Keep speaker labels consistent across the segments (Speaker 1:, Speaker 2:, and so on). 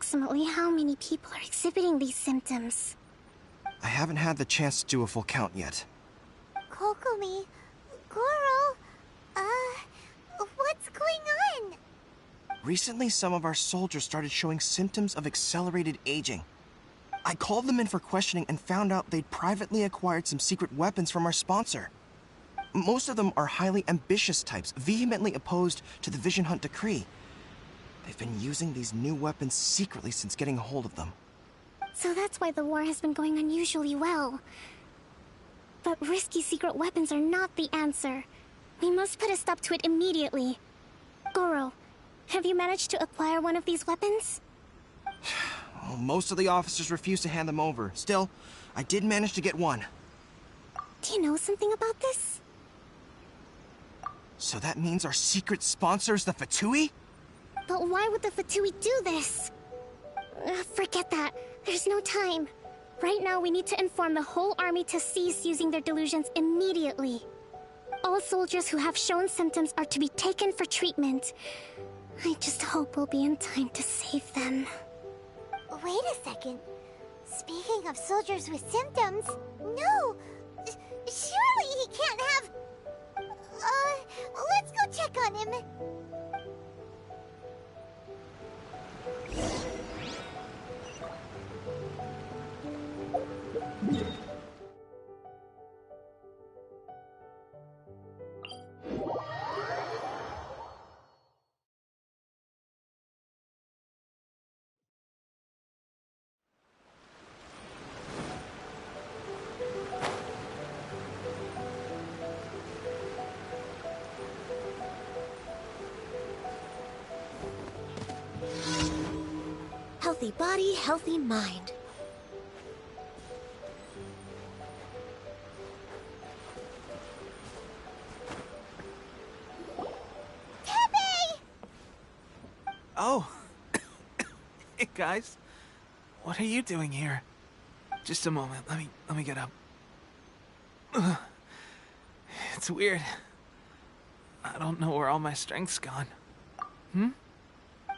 Speaker 1: approximately how many people are exhibiting these symptoms?
Speaker 2: I haven't had the chance to do a full count yet.
Speaker 3: Kokomi, Goro, what's going on?
Speaker 2: Recently, some of our soldiers started showing symptoms of accelerated aging. I called them in for questioning and found out they'd privately acquired some secret weapons from our sponsor. Most of them are highly ambitious types, vehemently opposed to the Vision Hunt decree. They've been using these new weapons secretly since getting a hold of them.
Speaker 1: So that's why the war has been going unusually well. But risky secret weapons are not the answer. We must put a stop to it immediately. Goro, have you managed to acquire one of these weapons?
Speaker 2: Well, most of the officers refuse to hand them over. Still, I did manage to get one.
Speaker 1: Do you know something about this?
Speaker 2: So that means our secret sponsor is the Fatui?
Speaker 1: But why would the Fatui do this? Forget that. There's no time. Right now, we need to inform the whole army to cease using their delusions immediately. All soldiers who have shown symptoms are to be taken for treatment. I just hope we'll be in time to save them.
Speaker 3: Wait a second. Speaking of soldiers with symptoms, no! Surely he can't have... let's go check on him.
Speaker 4: Healthy body, healthy mind.
Speaker 5: Oh. Hey guys. What are you doing here? Just a moment. Let me get up. Ugh. It's weird. I don't know where all my strength's gone.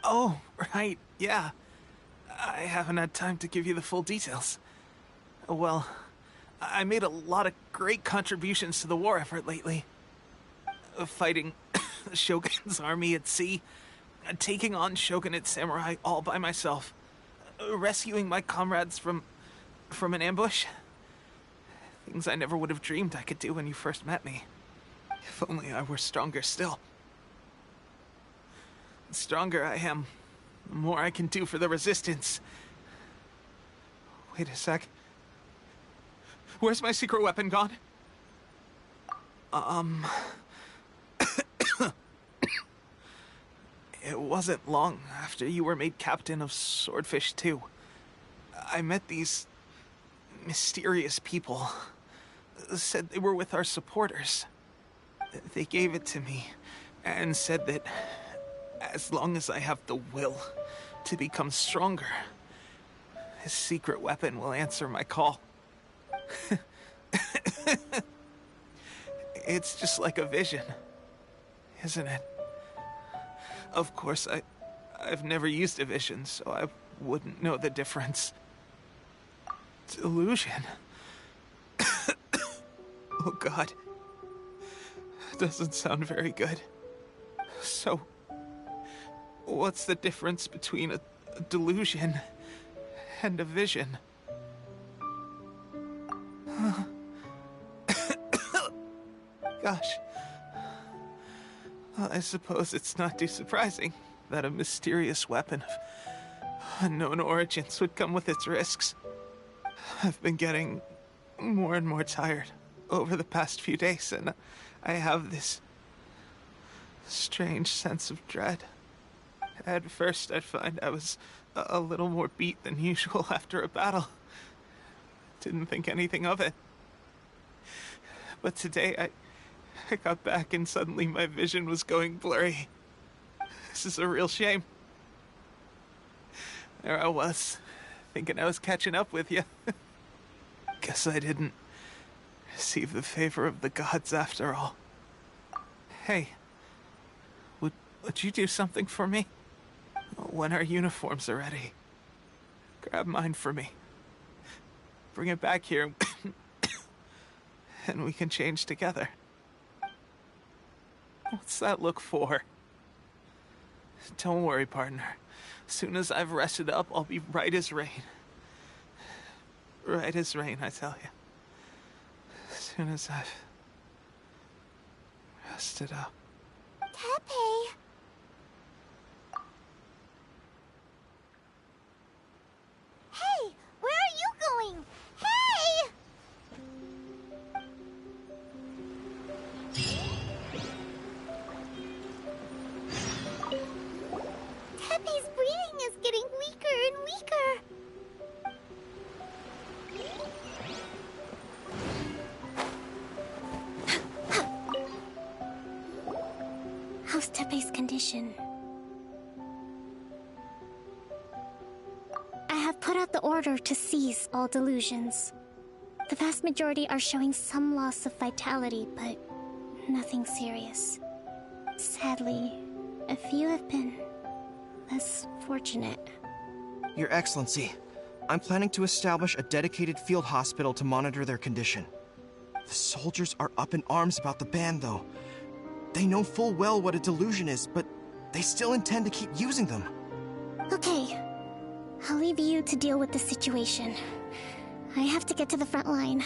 Speaker 5: Oh, right. Yeah. I haven't had time to give you the full details. Well, I made a lot of great contributions to the war effort lately. Fighting the Shogun's army at sea, taking on Shogunate samurai all by myself, rescuing my comrades from an ambush. Things I never would have dreamed I could do when you first met me. If only I were stronger still. The stronger I am, the more I can do for the Resistance. Wait a sec. Where's my secret weapon gone? It wasn't long after you were made captain of Swordfish 2. I met these mysterious people. Said they were with our supporters. They gave it to me and said that as long as I have the will to become stronger, his secret weapon will answer my call. It's just like a vision, isn't it? Of course, I've never used a vision, so I wouldn't know the difference. Delusion. Oh God. Doesn't sound very good. So, what's the difference between a delusion and a vision? Gosh. Well, I suppose it's not too surprising that a mysterious weapon of unknown origins would come with its risks. I've been getting more and more tired over the past few days, and I have this strange sense of dread. At first, I'd find I was a little more beat than usual after a battle. Didn't think anything of it. But today, I got back and suddenly my vision was going blurry. This is a real shame. There I was, thinking I was catching up with you. Guess I didn't receive the favor of the gods after all. Hey, would you do something for me? When our uniforms are ready, Grab mine for me. Bring it back here, and we can change together. What's that look for? Don't worry, partner. As soon as I've rested up, I'll be right as rain. Right as rain, I tell you. As soon as I've rested up.
Speaker 3: Tepe. Hey, where are you going? Hey! Tepe's breathing is getting weaker and weaker.
Speaker 1: How's Tepe's condition? I have put out the order to seize all delusions. The vast majority are showing some loss of vitality, but nothing serious. Sadly, a few have been less fortunate.
Speaker 2: Your Excellency, I'm planning to establish a dedicated field hospital to monitor their condition. The soldiers are up in arms about the ban, though. They know full well what a delusion is, but they still intend to keep using them.
Speaker 1: Okay, I'll leave you to deal with the situation. I have to get to the front line.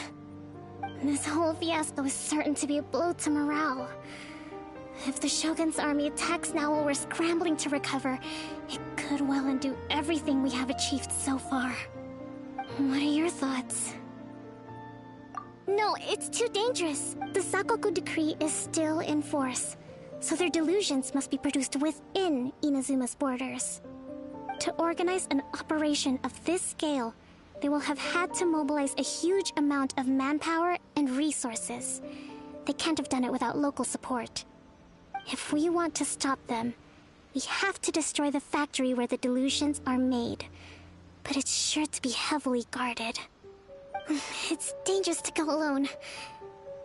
Speaker 1: This whole fiasco is certain to be a blow to morale. If the Shogun's army attacks now while we're scrambling to recover, it could well undo everything we have achieved so far. What are your thoughts? No, it's too dangerous. The Sakoku decree is still in force, so their delusions must be produced within Inazuma's borders. To organize an operation of this scale, they will have had to mobilize a huge amount of manpower and resources. They can't have done it without local support. If we want to stop them, we have to destroy the factory where the delusions are made. But it's sure to be heavily guarded. It's dangerous to go alone.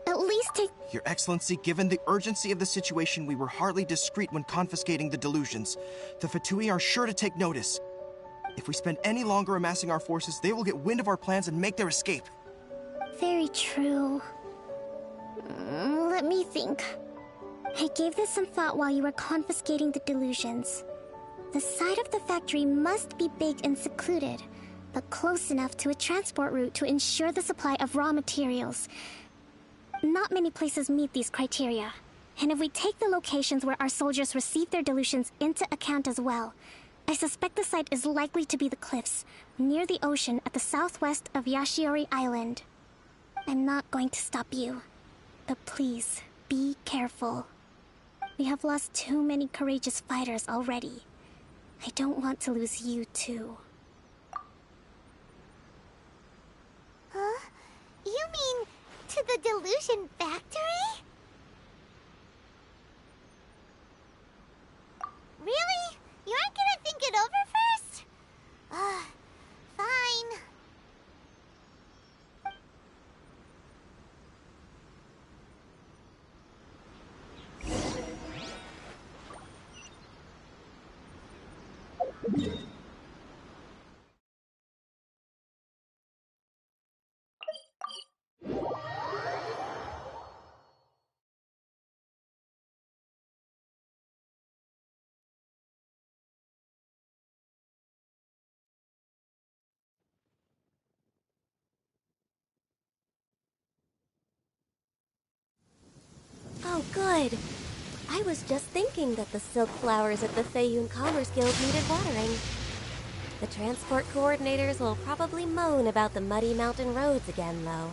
Speaker 1: At least take...
Speaker 2: Your Excellency, given the urgency of the situation, we were hardly discreet when confiscating the delusions. The Fatui are sure to take notice. If we spend any longer amassing our forces, they will get wind of our plans and make their escape.
Speaker 1: Very true. Let me think. I gave this some thought while you were confiscating the delusions. The side of the factory must be big and secluded, but close enough to a transport route to ensure the supply of raw materials. Not many places meet these criteria. And if we take the locations where our soldiers receive their delusions into account as well, I suspect the site is likely to be the cliffs, near the ocean at the southwest of Yashiori Island. I'm not going to stop you, but please, be careful. We have lost too many courageous fighters already. I don't want to lose you too.
Speaker 3: Huh? You mean to the delusion factory? Really? You aren't gonna think it over first? Fine.
Speaker 4: Oh, good. I was just thinking that the silk flowers at the Feiyun Commerce Guild needed watering. The transport coordinators will probably moan about the muddy mountain roads again, though.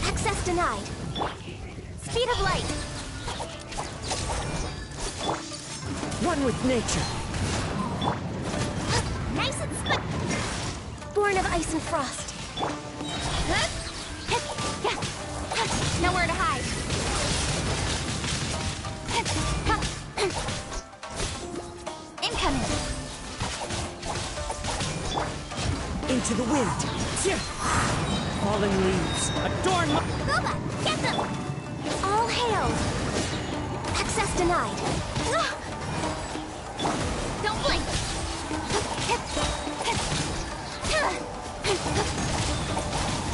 Speaker 4: Access denied. Speed of light.
Speaker 6: One with nature.
Speaker 4: Nice and split. Born of ice and frost. Nowhere to hide. Incoming.
Speaker 6: Into the wind. Falling leaves. Adorn my...
Speaker 4: Gooba, get them! All hail! Access denied.
Speaker 1: Don't blink!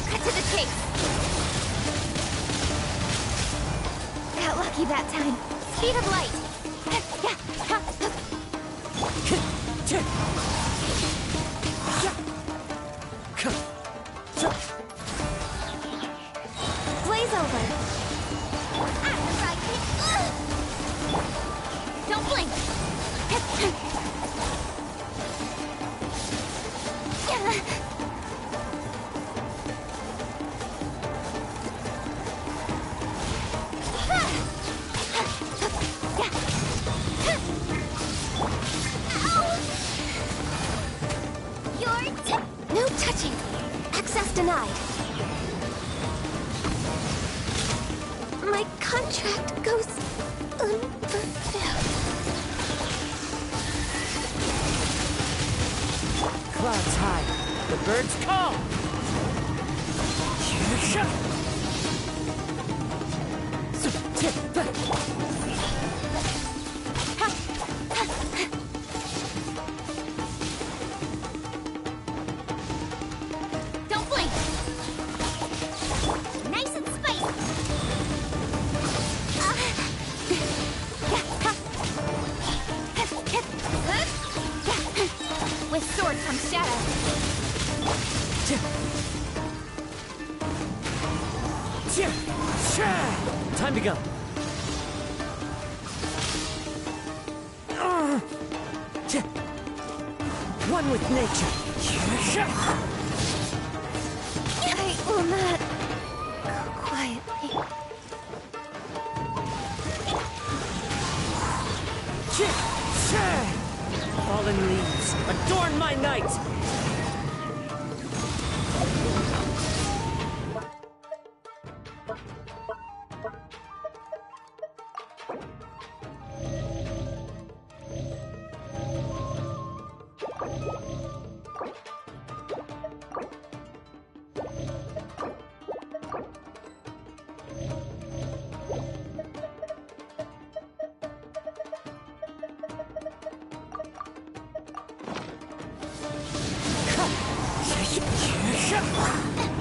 Speaker 1: Cut to the chase! Got lucky that time. Speed of light!
Speaker 4: Blaze over.
Speaker 1: Don't blink!
Speaker 4: No touching. Access denied. My contract goes unfulfilled.
Speaker 6: Clouds high. The birds call.
Speaker 1: Don't blink! Nice and spicy! With sword from shadow.
Speaker 6: Time to go. One with nature.
Speaker 4: I will not go quietly.
Speaker 6: Fallen leaves, adorn my night!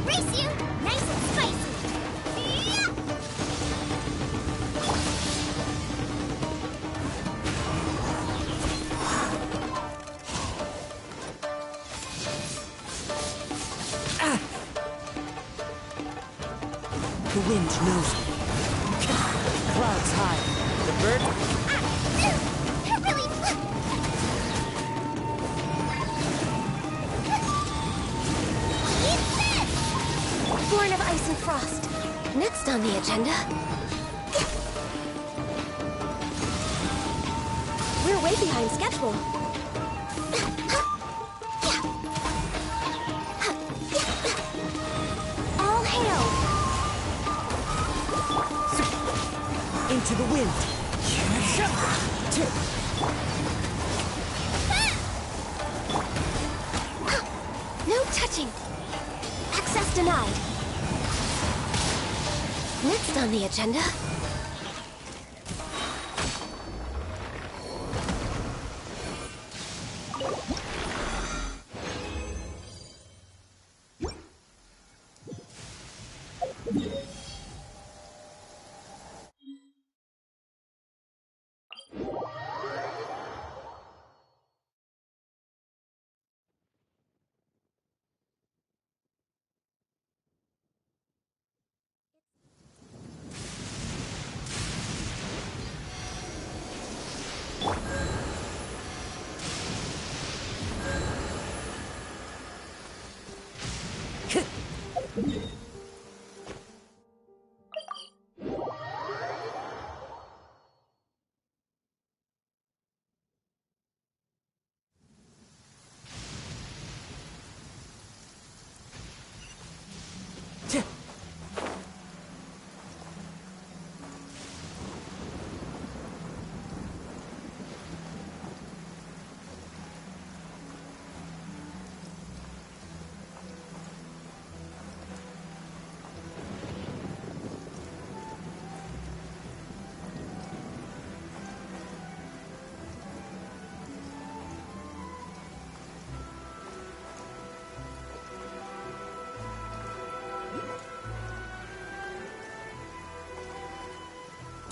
Speaker 1: Race you! Nice and spicy!
Speaker 6: The wind knows me. Clouds high. The bird...
Speaker 1: Really?
Speaker 4: Born of ice and frost. Next on the agenda. We're way behind schedule. All hail!
Speaker 6: Into the wind.
Speaker 4: No touching. Access denied. Next on the agenda.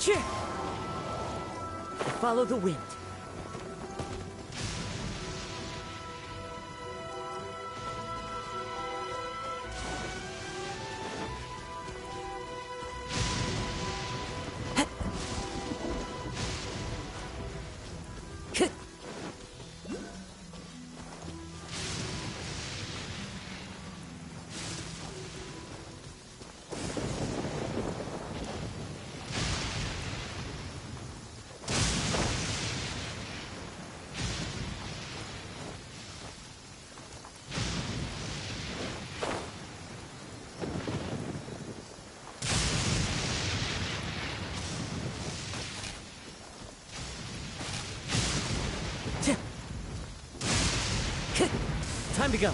Speaker 6: Chip! Follow the wind. Time to go.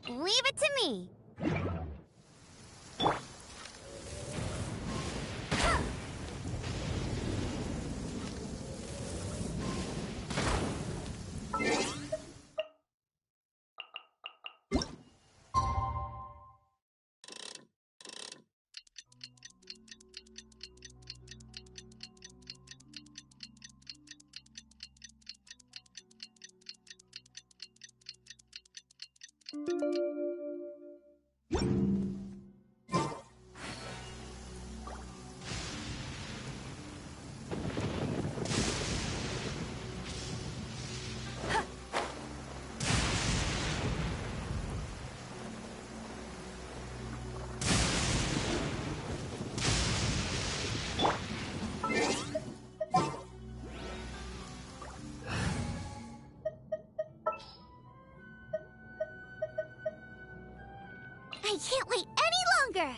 Speaker 3: Leave it to me. I can't wait any longer!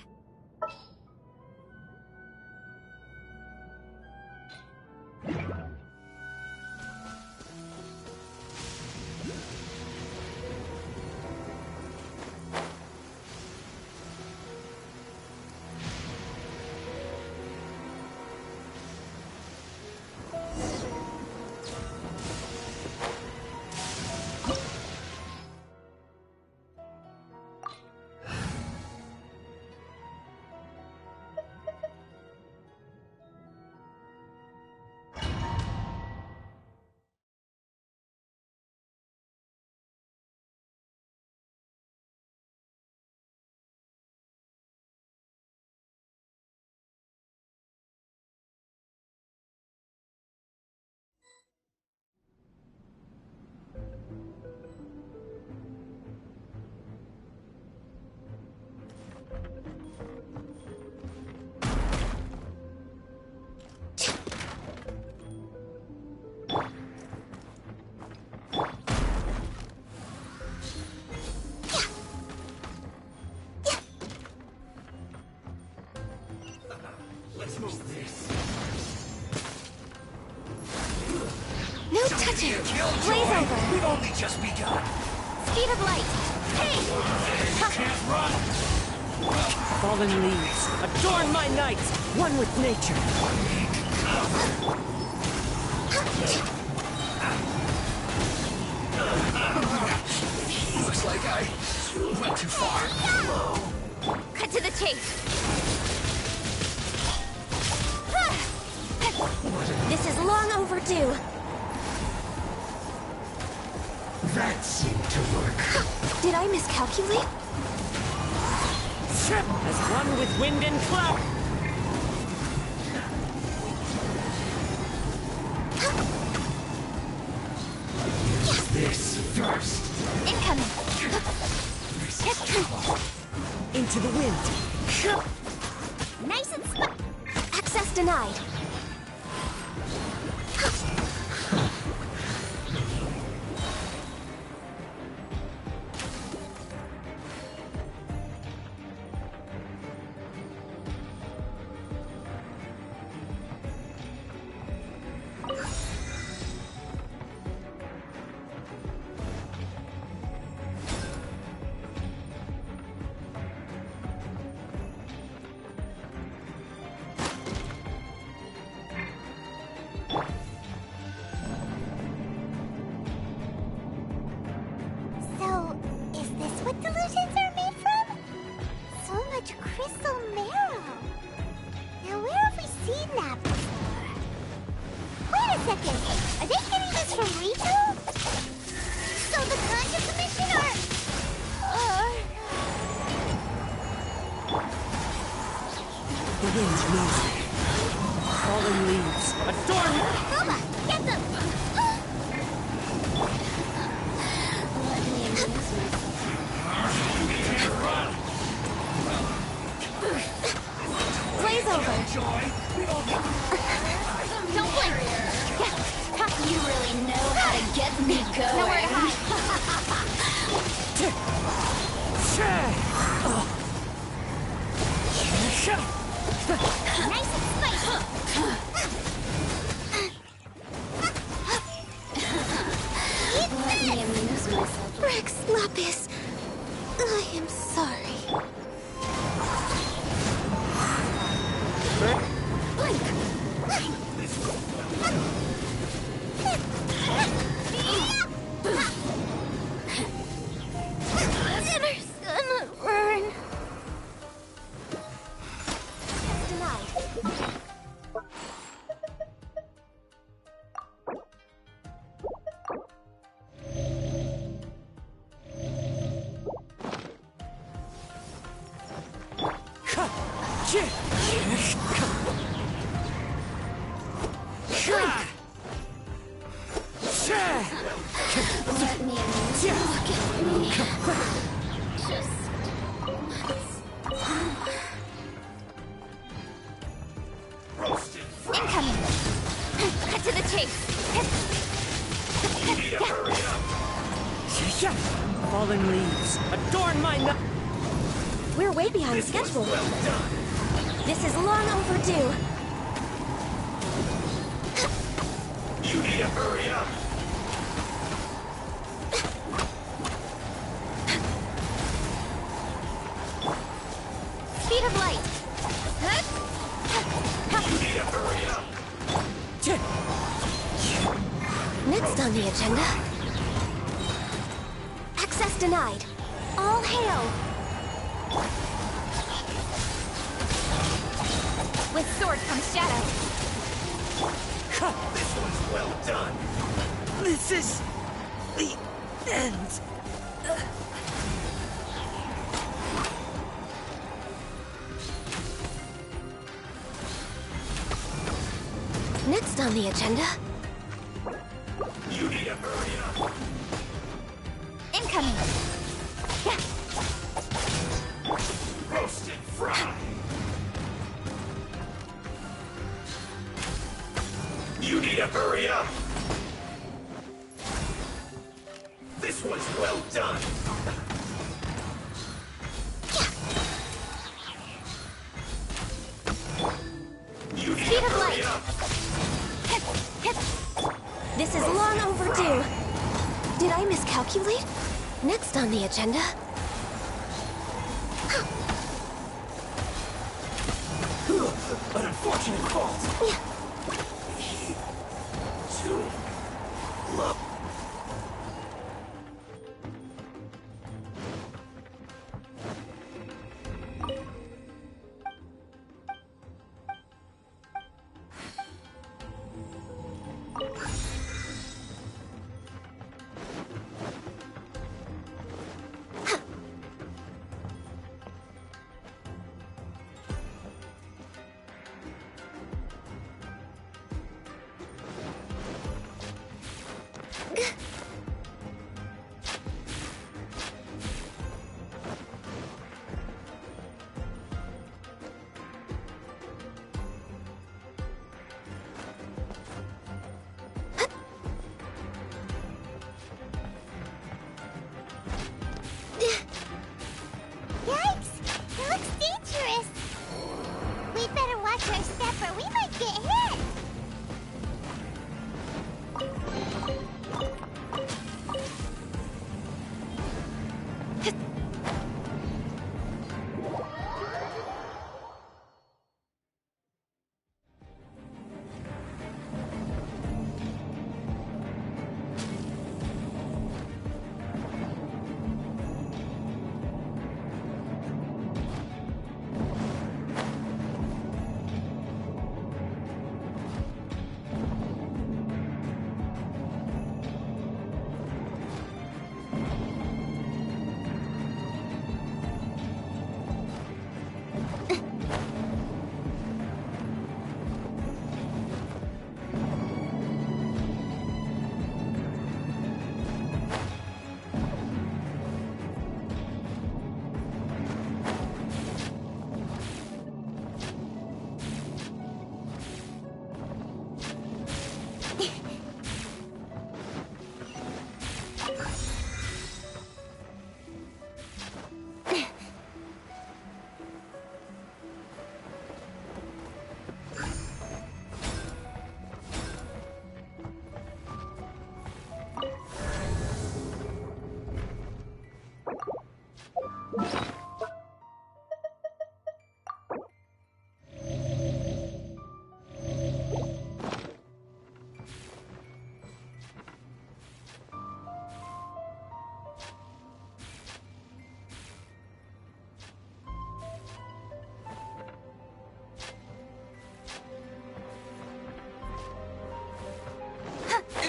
Speaker 3: No touching! Blaze over!
Speaker 7: We've only just begun.
Speaker 3: Speed of light! Hey!
Speaker 7: Can't run.
Speaker 6: Fallen leaves, adorn my night, one with nature.
Speaker 7: Looks like I went too far.
Speaker 3: Cut to the chase! This is long overdue.
Speaker 7: That seemed to work.
Speaker 3: Did I miscalculate?
Speaker 6: As one with wind and cloud.
Speaker 7: This first.
Speaker 3: Incoming!
Speaker 6: Into the wind.
Speaker 3: Nice and access denied. kidnapped. Wait a second. Are they getting this from Rito? So the Ganja Commission
Speaker 6: The wind knows me. Fallen leaves, adorn me!
Speaker 3: Boba, get them!
Speaker 4: Blaze over!
Speaker 3: Don't blink! You really know how to get me going. Nowhere to hide. Nice and spicy. Let me amuse myself.
Speaker 4: Rex Lapis, I am sorry.
Speaker 3: Blink. Dinner's gonna burn. Denied. Let me amuse you. Look at me. Just incoming. Cut to the chase.
Speaker 6: Fallen leaves, adorn my night!
Speaker 4: We're way behind schedule. This is long overdue.
Speaker 7: You need to hurry up.
Speaker 3: Speed of light.
Speaker 7: You need to hurry up.
Speaker 4: Next on the agenda. Access denied. All hail.
Speaker 3: With sword comes shadow.
Speaker 7: This one's well done.
Speaker 6: This is the end.
Speaker 4: Next on the agenda.
Speaker 7: You need to hurry up.
Speaker 3: Incoming.
Speaker 7: Roasted fry. You need to hurry up. This one's well done. You need
Speaker 3: Speed
Speaker 7: to
Speaker 3: of
Speaker 7: hurry
Speaker 3: light.
Speaker 7: up.
Speaker 4: This is long overdue. Did I miscalculate? Next on the agenda.
Speaker 7: An unfortunate fault. Too love.
Speaker 3: Yikes! It looks dangerous. We'd better watch our step or we might get hit.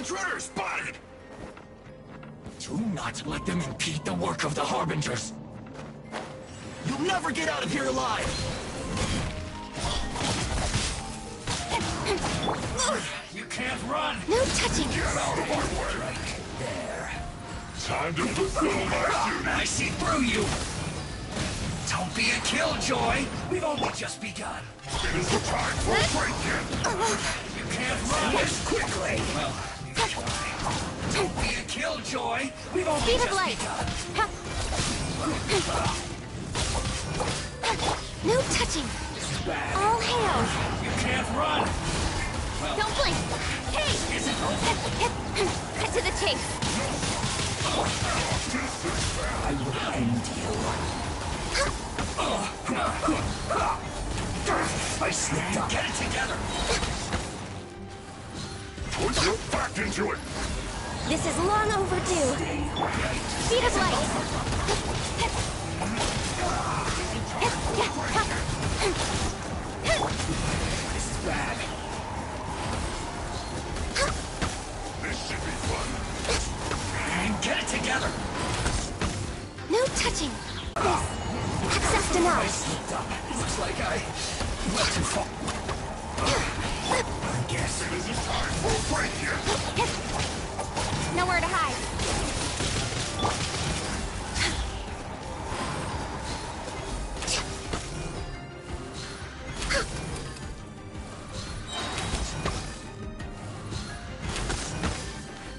Speaker 7: intruder spotted! Do not let them impede the work of the Harbingers. You'll never get out of here alive! You can't run!
Speaker 4: No touching!
Speaker 7: Get out of my way! Right there. Time to fulfill my duty! I see through you! Don't be a killjoy! We've only just begun. It is the time for a break-in! You can't run this quickly! Well, neither can I. Don't be a killjoy! We've only
Speaker 4: Speed of
Speaker 7: just
Speaker 4: light!
Speaker 7: begun.
Speaker 4: No touching!
Speaker 7: This is bad.
Speaker 4: All hail!
Speaker 7: You can't run! Well,
Speaker 4: Don't blink! Hey!
Speaker 7: is it over?
Speaker 4: Cut to the chase!
Speaker 7: I will end you. I slipped up. Get it together! Put your back into it!
Speaker 4: This is long overdue! Speed of light!
Speaker 7: This is bad. This should be fun. And get it together!
Speaker 4: No touching! This! Access
Speaker 7: I
Speaker 4: denied!
Speaker 7: slipped up. Looks like I went too far. I guess it isn't time for a break here.
Speaker 4: Nowhere to hide!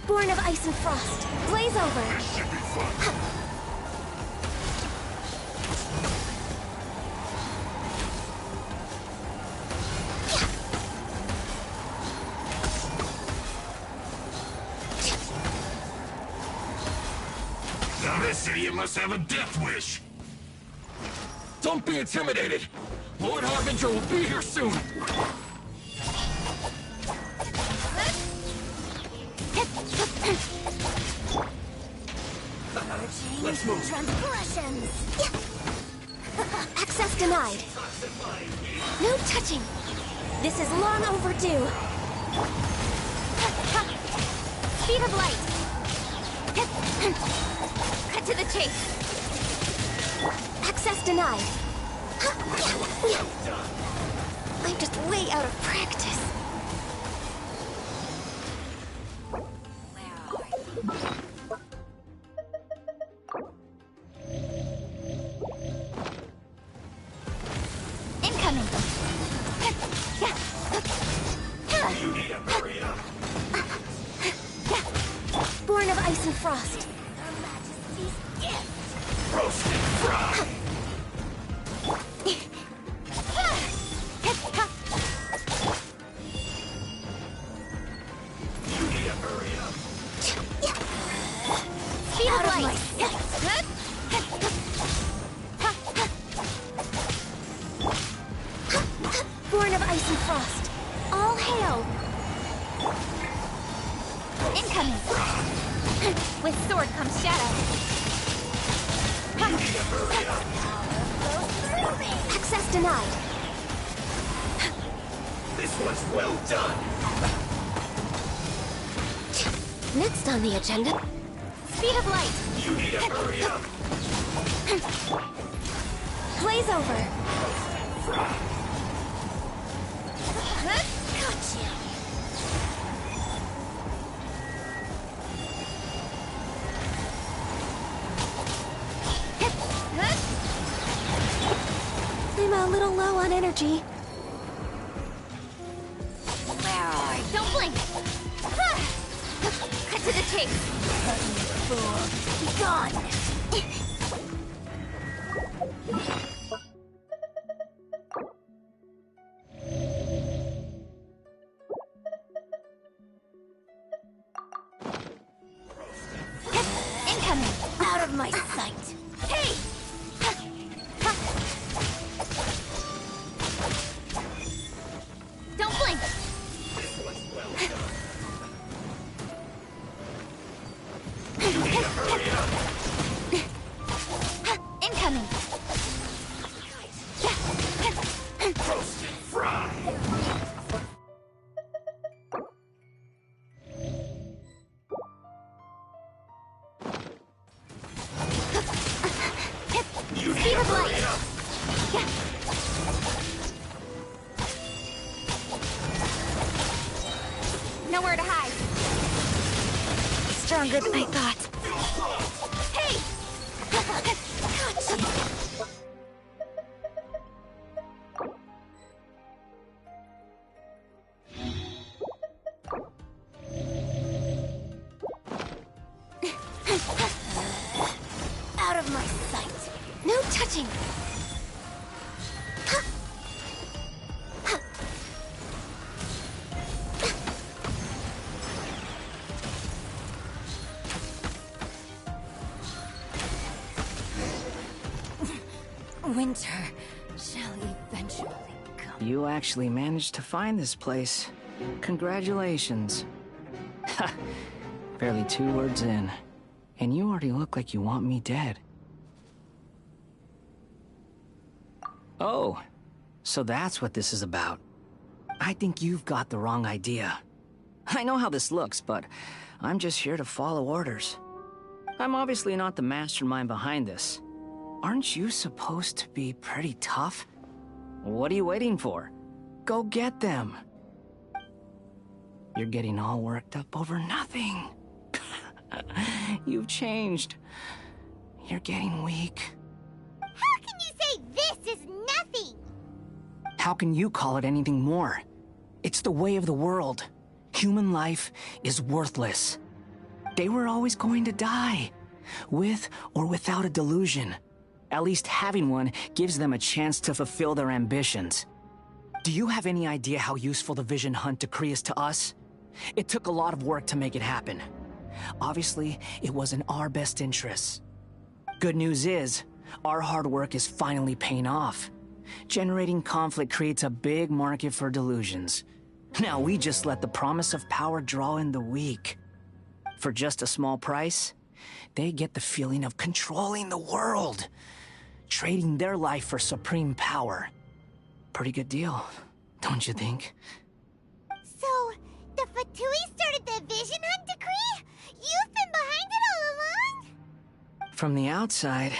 Speaker 4: Born of ice and frost, blaze over!
Speaker 7: This should be fun. Now this idiot must have a death wish. Don't be intimidated. Lord Harbinger will be here soon. Let's move.
Speaker 4: Transgressions! Access denied. No touching. This is long overdue. Speed of light. Cut to the chase. Access denied. I'm just way out of practice. Incoming.
Speaker 7: You need to hurry up.
Speaker 4: Born of ice and frost.
Speaker 7: Roasted fry. You need to hurry up.
Speaker 4: Speed of light. Born of ice and frost. All hail. Incoming. With sword comes shadow.
Speaker 7: You need to hurry up.
Speaker 4: Access denied.
Speaker 7: This was well done.
Speaker 4: Next on the agenda, speed of light.
Speaker 7: You need to hurry up.
Speaker 4: Blaze over. I'm a little low on energy. Where are you? Don't blink! Cut to the chase! Be gone! Incoming! Out of my sight! Hey! Don't blink!
Speaker 7: You need to hurry up.
Speaker 3: Nowhere to hide.
Speaker 4: Stronger than I thought.
Speaker 3: Hey!
Speaker 4: Out of my sight. No touching. Winter shall eventually come.
Speaker 6: You actually managed to find this place. Congratulations. Ha! Barely 2 words in. And you already look like you want me dead. Oh, so that's what this is about. I think you've got the wrong idea. I know how this looks, but I'm just here to follow orders. I'm obviously not the mastermind behind this. Aren't you supposed to be pretty tough? What are you waiting for? Go get them. You're getting all worked up over nothing. You've changed. You're getting weak.
Speaker 3: How can you say this is nothing?
Speaker 6: How can you call it anything more? It's the way of the world. Human life is worthless. They were always going to die, with or without a delusion. At least having one gives them a chance to fulfill their ambitions. Do you have any idea how useful the Vision Hunt decree is to us? It took a lot of work to make it happen. Obviously, it was in our best interests. Good news is, our hard work is finally paying off. Generating conflict creates a big market for delusions. Now we just let the promise of power draw in the weak. For just a small price, they get the feeling of controlling the world. Trading their life for supreme power. Pretty good deal, don't you think?
Speaker 3: So, the Fatui started the Vision Hunt decree? You've been behind it all along?
Speaker 6: From the outside,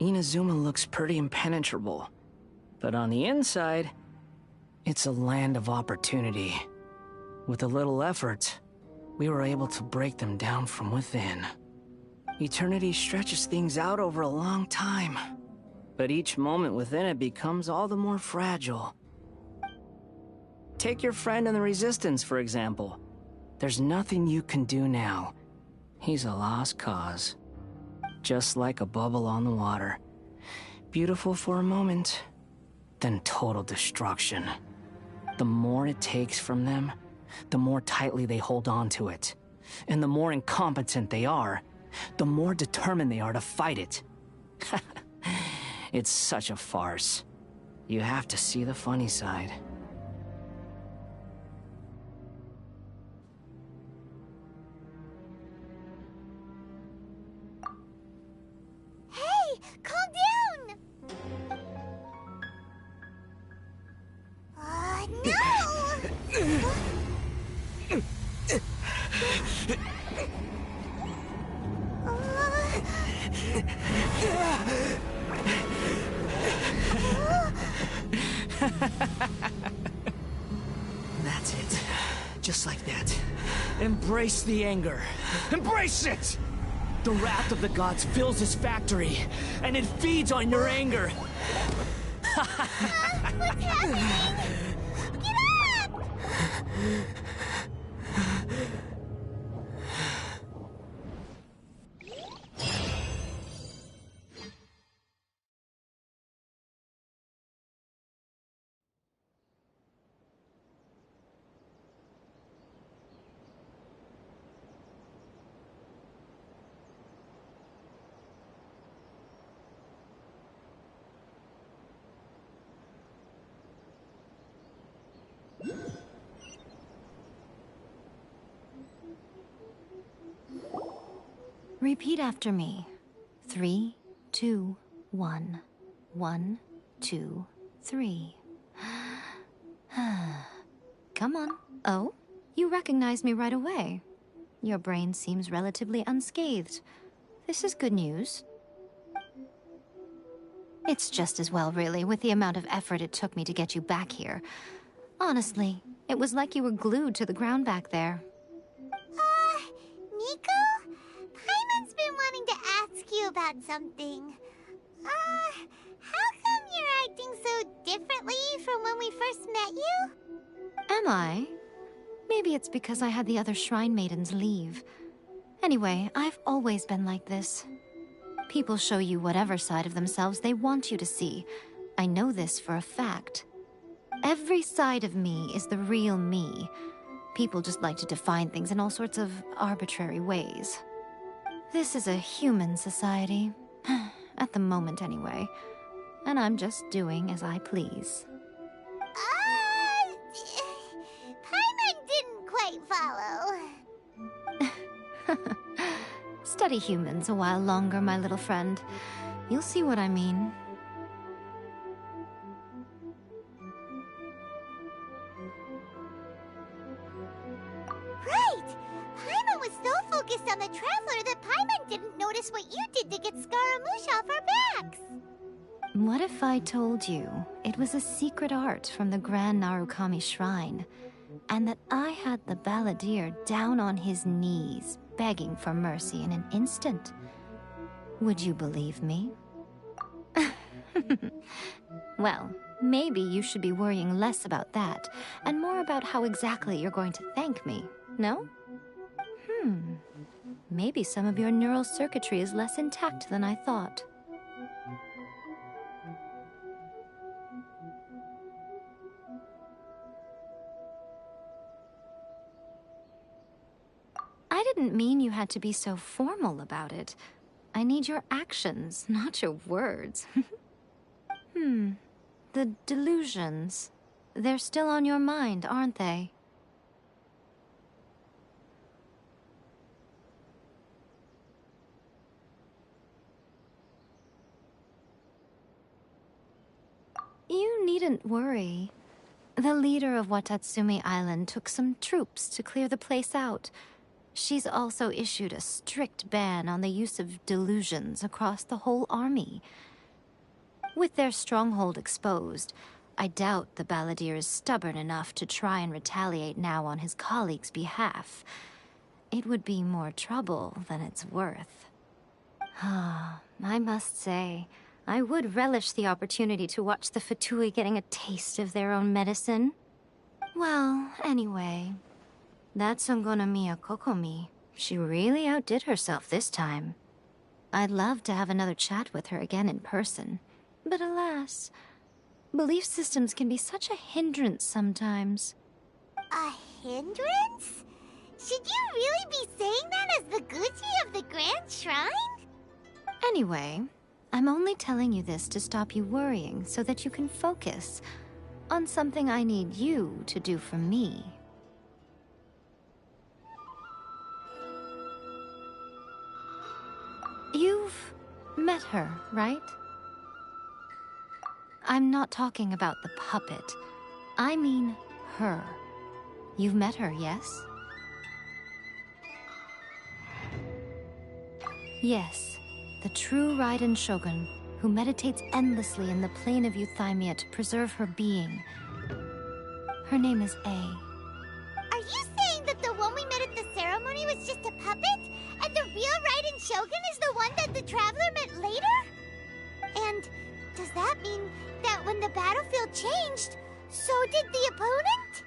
Speaker 6: Inazuma looks pretty impenetrable. But on the inside, it's a land of opportunity. With a little effort, we were able to break them down from within. Eternity stretches things out over a long time, but each moment within it becomes all the more fragile. Take your friend in the Resistance, for example. There's nothing you can do now. He's a lost cause. Just like a bubble on the water. Beautiful for a moment, then total destruction. The more it takes from them, the more tightly they hold on to it. And the more incompetent they are, the more determined they are to fight it. It's such a farce. You have to see the funny side.
Speaker 3: Hey, calm down! No!
Speaker 6: That's it. Just like that. Embrace the anger. Embrace it! The wrath of the gods fills this factory, and it feeds on your anger.
Speaker 3: What's happening? Get up!
Speaker 8: Repeat after me. 3, 2, 1. 1, 2, 3. Come on. Oh, you recognized me right away. Your brain seems relatively unscathed. This is good news. It's just as well, really, with the amount of effort it took me to get you back here. Honestly, it was like you were glued to the ground back there.
Speaker 3: Nico? Paimon's been wanting to ask you about something. How come you're acting so differently from when we first met you?
Speaker 8: Am I? Maybe it's because I had the other Shrine Maidens leave. Anyway, I've always been like this. People show you whatever side of themselves they want you to see. I know this for a fact. Every side of me is the real me. People just like to define things in all sorts of arbitrary ways. This is a human society. At the moment, anyway. And I'm just doing as I please.
Speaker 3: Paimon didn't quite follow.
Speaker 8: Study humans a while longer, my little friend. You'll see what I mean.
Speaker 3: Right! Paimon was so focused on the Traveler that Paimon didn't notice what you did to get Scaramouche off our backs.
Speaker 8: What if I told you it was a secret art from the Grand Narukami Shrine, and that I had the balladeer down on his knees, begging for mercy in an instant? Would you believe me? Well, maybe you should be worrying less about that, and more about how exactly you're going to thank me, no? Maybe some of your neural circuitry is less intact than I thought. I didn't mean you had to be so formal about it. I need your actions, not your words. The delusions. They're still on your mind, aren't they? You needn't worry. The leader of Watatsumi Island took some troops to clear the place out. She's also issued a strict ban on the use of delusions across the whole army. With their stronghold exposed, I doubt the balladeer is stubborn enough to try and retaliate now on his colleagues' behalf. It would be more trouble than it's worth. I must say, I would relish the opportunity to watch the Fatui getting a taste of their own medicine. Well, anyway, that Songonomiya Kokomi, she really outdid herself this time. I'd love to have another chat with her again in person. But alas, belief systems can be such a hindrance sometimes.
Speaker 3: A hindrance? Should you really be saying that as the Gucci of the Grand Shrine?
Speaker 8: Anyway, I'm only telling you this to stop you worrying so that you can focus on something I need you to do for me. You've met her, right? I'm not talking about the puppet. I mean her. You've met her, yes? Yes, the true Raiden Shogun, who meditates endlessly in the plane of Euthymia to preserve her being. Her name is A.
Speaker 3: Are you saying that the one we met at the ceremony was just a puppet? And the real Raiden Shogun is the one that the Traveler met later? And does that mean that when the battlefield changed, so did the opponent?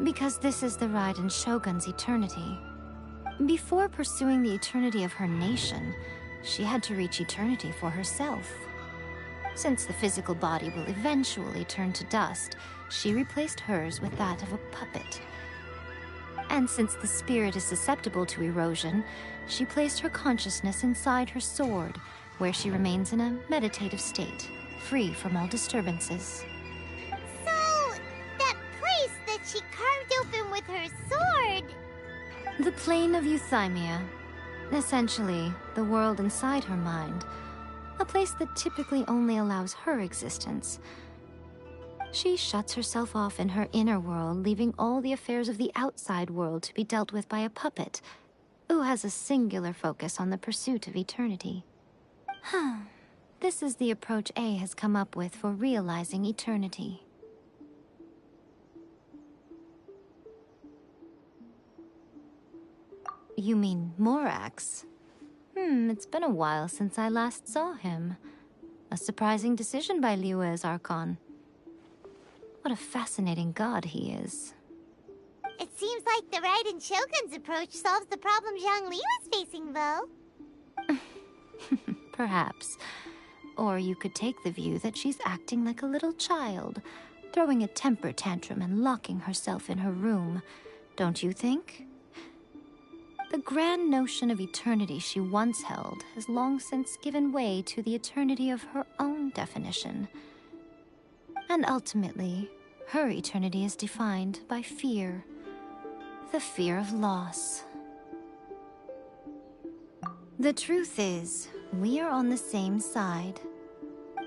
Speaker 8: Because this is the Raiden Shogun's eternity. Before pursuing the eternity of her nation, she had to reach eternity for herself. Since the physical body will eventually turn to dust, she replaced hers with that of a puppet. And since the spirit is susceptible to erosion, she placed her consciousness inside her sword, where she remains in a meditative state, free from all disturbances.
Speaker 3: So, that place that she carved open with her sword...
Speaker 8: The plane of Euthymia. Essentially, the world inside her mind. A place that typically only allows her existence. She shuts herself off in her inner world, leaving all the affairs of the outside world to be dealt with by a puppet, who has a singular focus on the pursuit of eternity. This is the approach A has come up with for realizing eternity. You mean Morax? It's been a while since I last saw him. A surprising decision by Liyue's Archon. What a fascinating god he is.
Speaker 3: It seems like the Raiden Shogun's approach solves the problem Zhang Li was facing, though.
Speaker 8: Perhaps. Or you could take the view that she's acting like a little child, throwing a temper tantrum and locking herself in her room. Don't you think? The grand notion of eternity she once held has long since given way to the eternity of her own definition. And ultimately, her eternity is defined by fear. The fear of loss. The truth is, we are on the same side.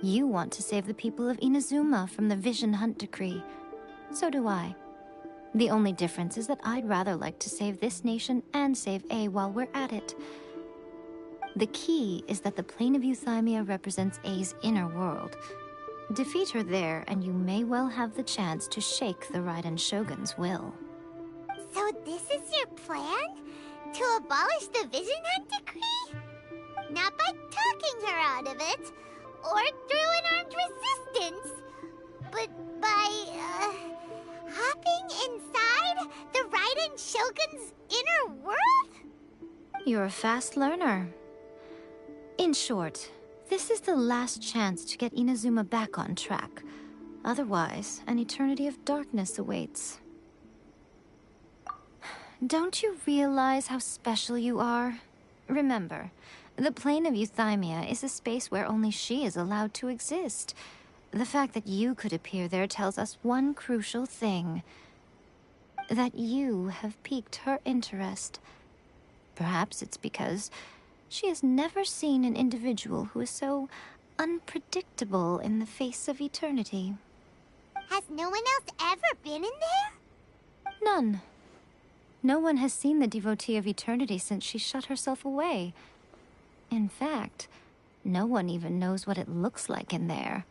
Speaker 8: You want to save the people of Inazuma from the Vision Hunt decree. So do I. The only difference is that I'd rather like to save this nation and save A while we're at it. The key is that the plane of Euthymia represents A's inner world. Defeat her there, and you may well have the chance to shake the Raiden Shogun's will.
Speaker 3: So this is your plan? To abolish the Vision Hunt decree? Not by talking her out of it, or through an armed resistance, but by, hopping inside the Raiden Shogun's inner world?
Speaker 8: You're a fast learner. In short, this is the last chance to get Inazuma back on track. Otherwise, an eternity of darkness awaits. Don't you realize how special you are? Remember, the plane of Euthymia is a space where only she is allowed to exist. The fact that you could appear there tells us one crucial thing. That you have piqued her interest. Perhaps it's because she has never seen an individual who is so unpredictable in the face of eternity.
Speaker 3: Has no one else ever been in there?
Speaker 8: None. No one has seen the devotee of eternity since she shut herself away. In fact, no one even knows what it looks like in there.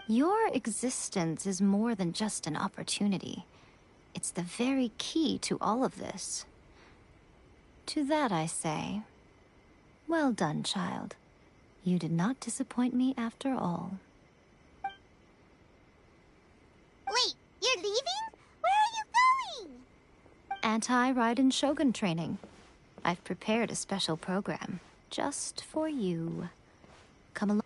Speaker 8: Your existence is more than just an opportunity. It's the very key to all of this. To that I say, well done, child. You did not disappoint me after all.
Speaker 3: Wait, you're leaving? Where are you going?
Speaker 8: Anti-Raiden Shogun training. I've prepared a special program just for you. Come along.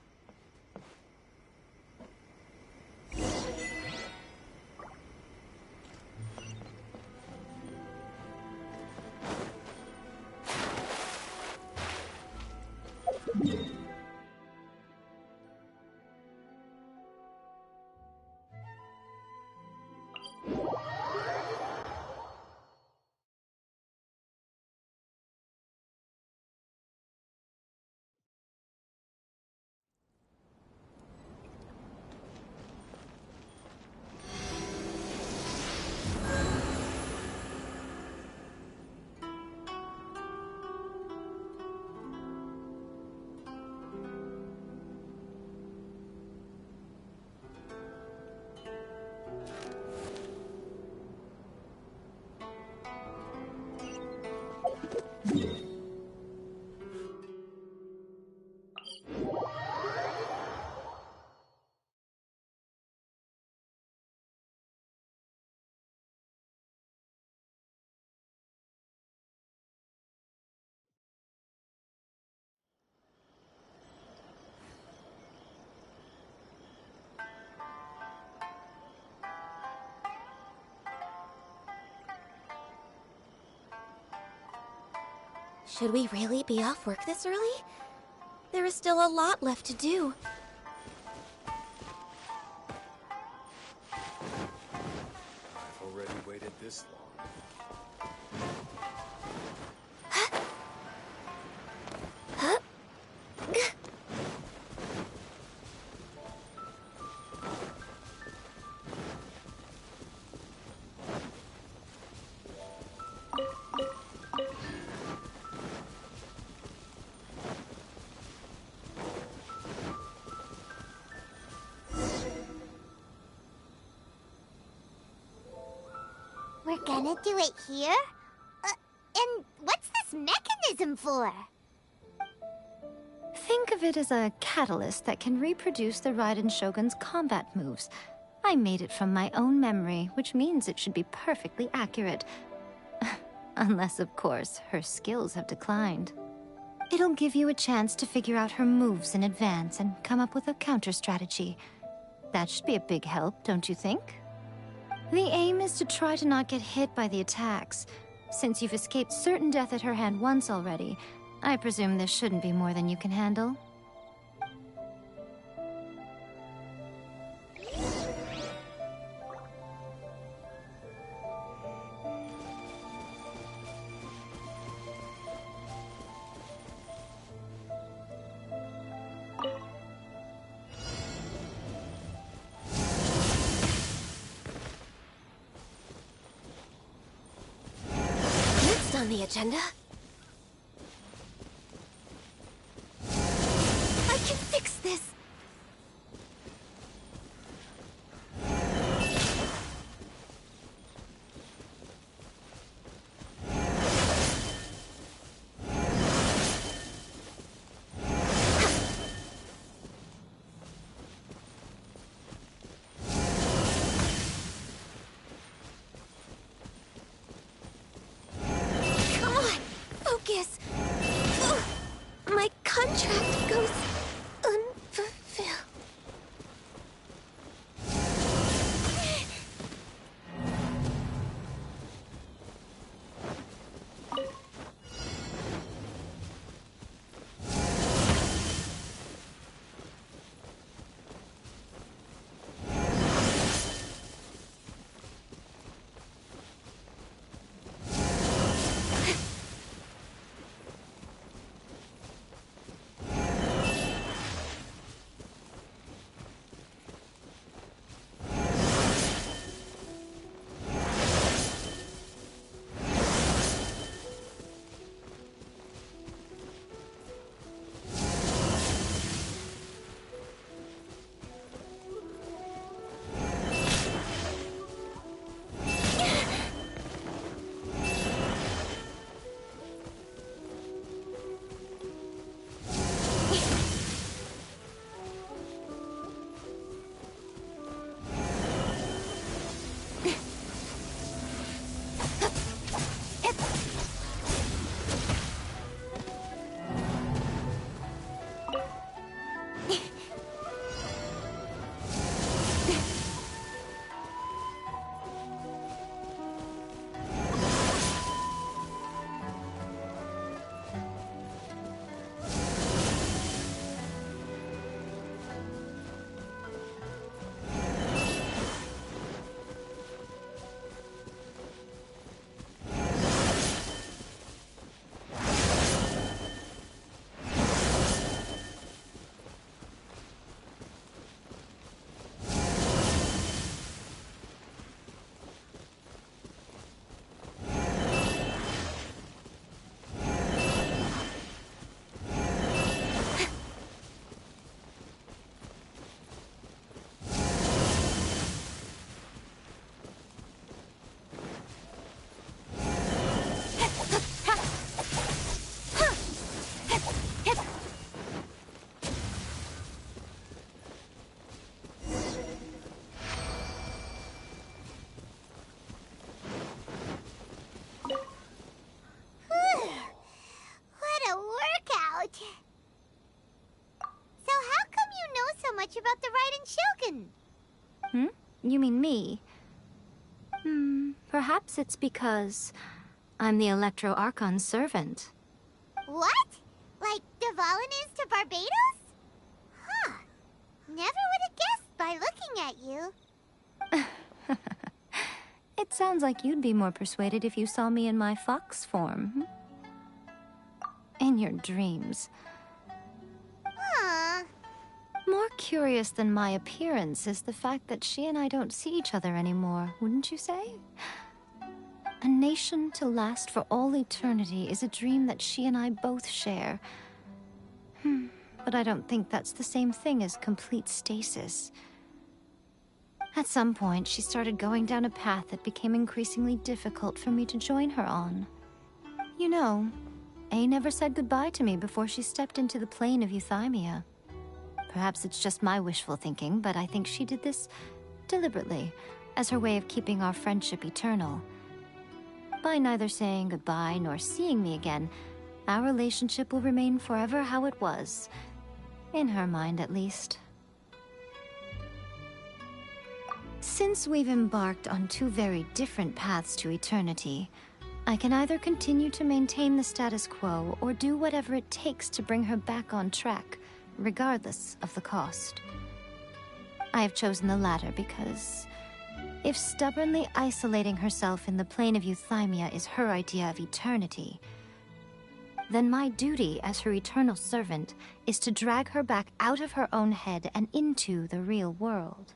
Speaker 4: Should we really be off work this early? There is still a lot left to do.
Speaker 7: I've already waited this long.
Speaker 3: We're gonna do it here? And what's this mechanism for?
Speaker 8: Think of it as a catalyst that can reproduce the Raiden Shogun's combat moves. I made it from my own memory, which means it should be perfectly accurate. Unless, of course, her skills have declined. It'll give you a chance to figure out her moves in advance and come up with a counter strategy. That should be a big help, don't you think? The aim is to try to not get hit by the attacks. Since you've escaped certain death at her hand once already, I presume this shouldn't be more than you can handle.
Speaker 4: Next on the agenda... I can fix this! Come on! Focus! My contract goes unfulfilled.
Speaker 3: What a workout! So how come you know so much about the Raiden Shogun?
Speaker 8: You mean me? Perhaps it's because I'm the Electro Archon's servant.
Speaker 3: What? Like Devalin is to Barbados? Huh. Never would have guessed by looking at you.
Speaker 8: It sounds like you'd be more persuaded if you saw me in my fox form. In your dreams.
Speaker 3: Aw.
Speaker 8: More curious than my appearance is the fact that she and I don't see each other anymore, wouldn't you say? A nation to last for all eternity is a dream that she and I both share. But I don't think that's the same thing as complete stasis. At some point, she started going down a path that became increasingly difficult for me to join her on. You know, A never said goodbye to me before she stepped into the plane of Euthymia. Perhaps it's just my wishful thinking, but I think she did this deliberately, as her way of keeping our friendship eternal. By neither saying goodbye nor seeing me again, our relationship will remain forever how it was. In her mind, at least. Since we've embarked on two very different paths to eternity, I can either continue to maintain the status quo or do whatever it takes to bring her back on track, regardless of the cost. I have chosen the latter because if stubbornly isolating herself in the plane of Euthymia is her idea of eternity, then my duty as her eternal servant is to drag her back out of her own head and into the real world.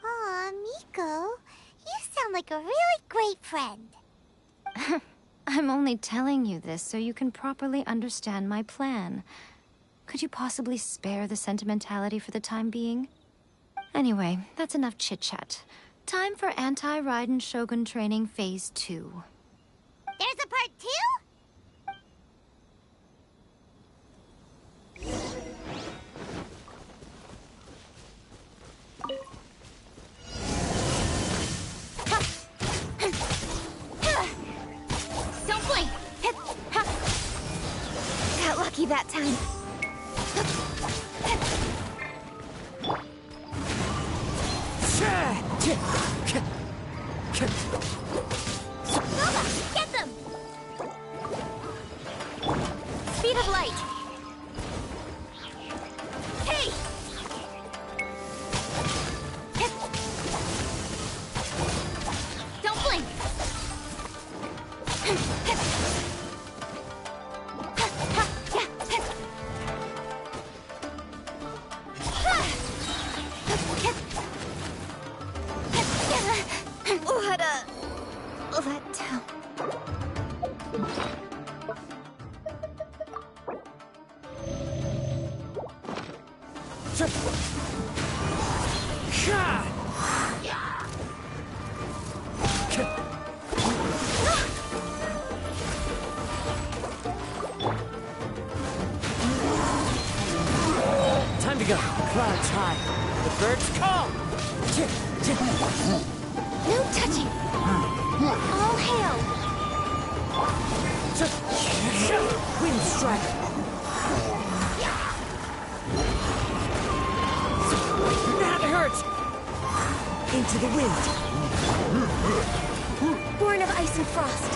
Speaker 3: Aw, Miko, you sound like a really great friend.
Speaker 8: I'm only telling you this so you can properly understand my plan. Could you possibly spare the sentimentality for the time being? Anyway, that's enough chit-chat. Time for Anti-Raiden Shogun Training Phase 2.
Speaker 3: There's a part 2?
Speaker 1: Don't blink! Got lucky that time.
Speaker 3: Nova, get them!
Speaker 1: Speed of light! Hey! Don't blink! Let down.
Speaker 9: Time to go. Clouds high. The birds call.
Speaker 1: No touching! All hail!
Speaker 9: Wind strike. That hurts. Into the wind.
Speaker 1: Born of ice and frost.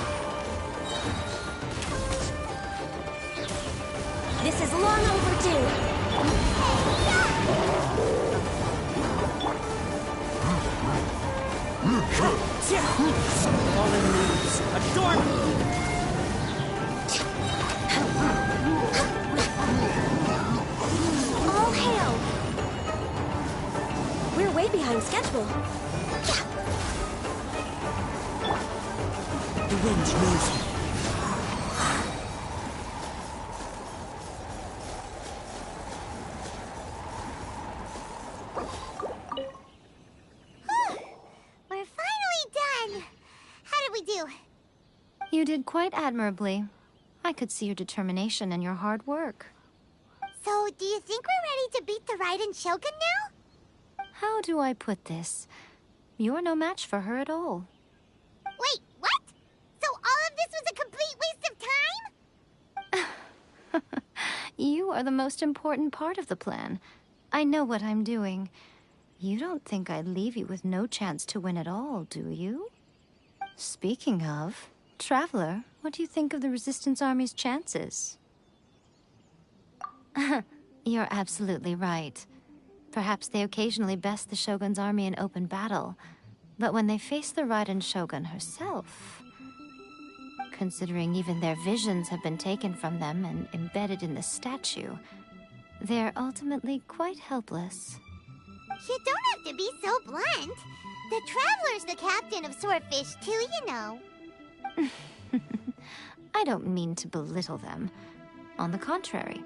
Speaker 4: This is long overdue.
Speaker 9: Fallen leaves. Adorn me.
Speaker 1: All hail!
Speaker 4: We're way behind schedule.
Speaker 9: The wind knows me.
Speaker 3: We're finally done. How did we do?
Speaker 8: You did quite admirably. I could see your determination and your hard work.
Speaker 3: So, do you think we're ready to beat the Raiden Shogun now?
Speaker 8: How do I put this? You're no match for her at all.
Speaker 3: Wait, what? So all of this was a complete waste of time?
Speaker 8: You are the most important part of the plan. I know what I'm doing. You don't think I'd leave you with no chance to win at all, do you? Speaking of, Traveler, what do you think of the Resistance Army's chances? You're absolutely right. Perhaps they occasionally best the Shogun's army in open battle, but when they face the Raiden Shogun herself... Considering even their visions have been taken from them and embedded in the statue, they're ultimately quite helpless.
Speaker 3: You don't have to be so blunt. The Traveler's the captain of Swordfish too, you know.
Speaker 8: I don't mean to belittle them. On the contrary.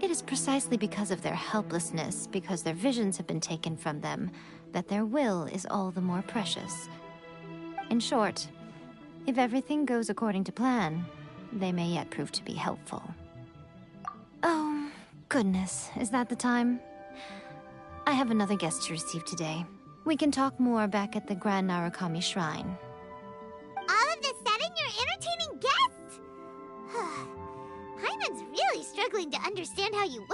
Speaker 8: It is precisely because of their helplessness, because their visions have been taken from them, that their will is all the more precious. In short, if everything goes according to plan, they may yet prove to be helpful. Oh, goodness, is that the time? I have another guest to receive today. We can talk more back at the Grand Narukami Shrine.
Speaker 3: All of a sudden, you're entertaining guests? Paimon's really struggling to understand how you work.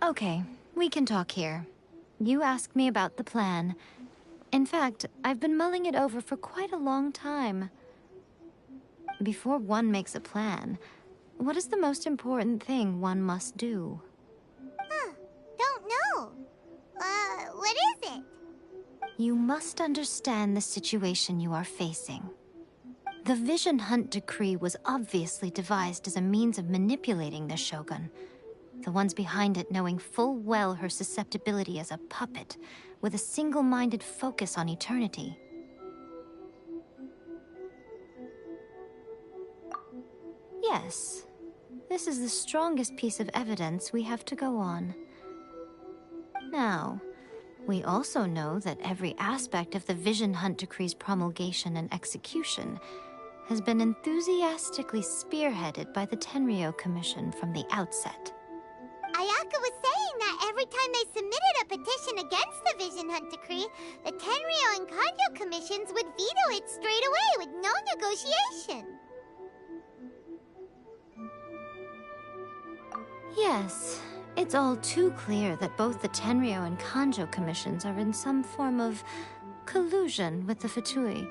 Speaker 8: Okay, we can talk here. You asked me about the plan. In fact, I've been mulling it over for quite a long time. Before one makes a plan, what is the most important thing one must do?
Speaker 3: Don't know. What is it?
Speaker 8: You must understand the situation you are facing. The Vision Hunt Decree was obviously devised as a means of manipulating the Shogun. The ones behind it knowing full well her susceptibility as a puppet, with a single-minded focus on eternity. Yes, this is the strongest piece of evidence we have to go on. Now, we also know that every aspect of the Vision Hunt Decree's promulgation and execution has been enthusiastically spearheaded by the Tenryou Commission from the outset.
Speaker 3: Ayaka was saying that every time they submitted a petition against the Vision Hunt Decree, the Tenryou and Kanjo commissions would veto it straight away with no negotiation.
Speaker 8: Yes, it's all too clear that both the Tenryou and Kanjo commissions are in some form of collusion with the Fatui.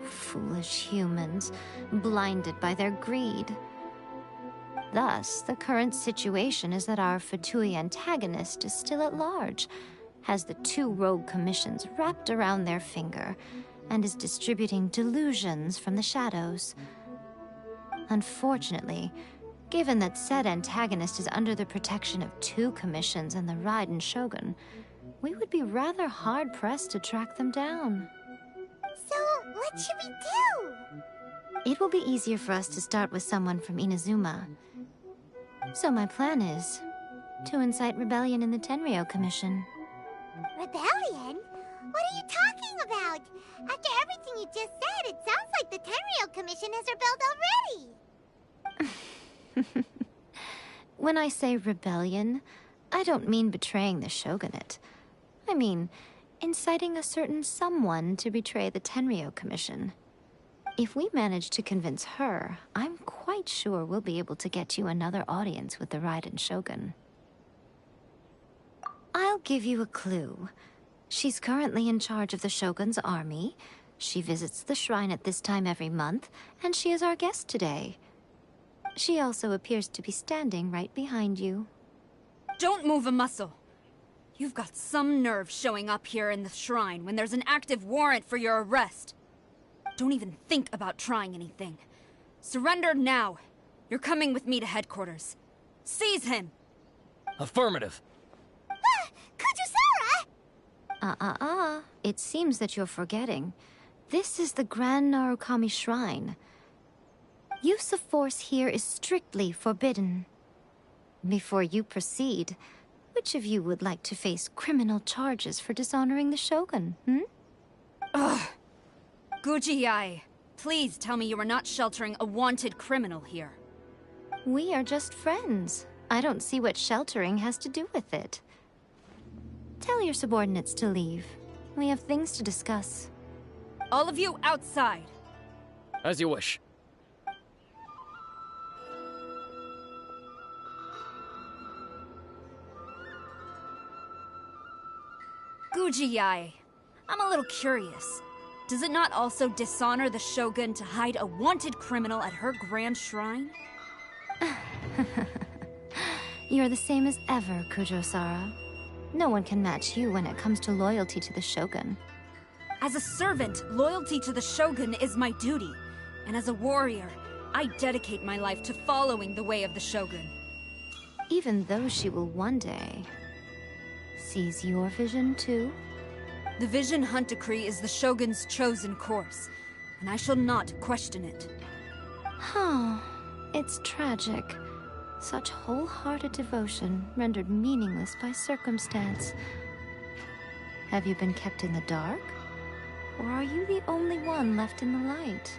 Speaker 8: Foolish humans, blinded by their greed. Thus, the current situation is that our Fatui antagonist is still at large, has the two rogue commissions wrapped around their finger, and is distributing delusions from the shadows. Unfortunately, given that said antagonist is under the protection of two commissions and the Raiden Shogun, we would be rather hard-pressed to track them down.
Speaker 3: So, what should we do?
Speaker 8: It will be easier for us to start with someone from Inazuma. So my plan is to incite rebellion in the Tenryou Commission.
Speaker 3: Rebellion? What are you talking about? After everything you just said, it sounds like the Tenryou Commission has rebelled already.
Speaker 8: When I say rebellion, I don't mean betraying the shogunate. I mean inciting a certain someone to betray the Tenryou Commission. If we manage to convince her, I'm quite sure we'll be able to get you another audience with the Raiden Shogun. I'll give you a clue. She's currently in charge of the Shogun's army. She visits the shrine at this time every month, and she is our guest today. She also appears to be standing right behind you.
Speaker 10: Don't move a muscle. You've got some nerve showing up here in the shrine when there's an active warrant for your arrest. Don't even think about trying anything. Surrender now. You're coming with me to headquarters. Seize him!
Speaker 9: Affirmative.
Speaker 3: Kujusara!
Speaker 8: It seems that you're forgetting. This is the Grand Narukami Shrine. Use of force here is strictly forbidden. Before you proceed, which of you would like to face criminal charges for dishonoring the Shogun,
Speaker 10: Ugh! Guji-ai, please tell me you are not sheltering a wanted criminal here.
Speaker 8: We are just friends. I don't see what sheltering has to do with it. Tell your subordinates to leave. We have things to discuss.
Speaker 10: All of you outside.
Speaker 9: As you wish.
Speaker 10: Guji-ai, I'm a little curious. Does it not also dishonor the Shogun to hide a wanted criminal at her grand shrine?
Speaker 8: You're the same as ever, Kujo-Sara. No one can match you when it comes to loyalty to the Shogun.
Speaker 10: As a servant, loyalty to the Shogun is my duty. And as a warrior, I dedicate my life to following the way of the Shogun.
Speaker 8: Even though she will one day seize your vision too?
Speaker 10: The Vision Hunt Decree is the Shogun's chosen course, and I shall not question it.
Speaker 8: Huh. It's tragic. Such wholehearted devotion rendered meaningless by circumstance. Have you been kept in the dark? Or are you the only one left in the light?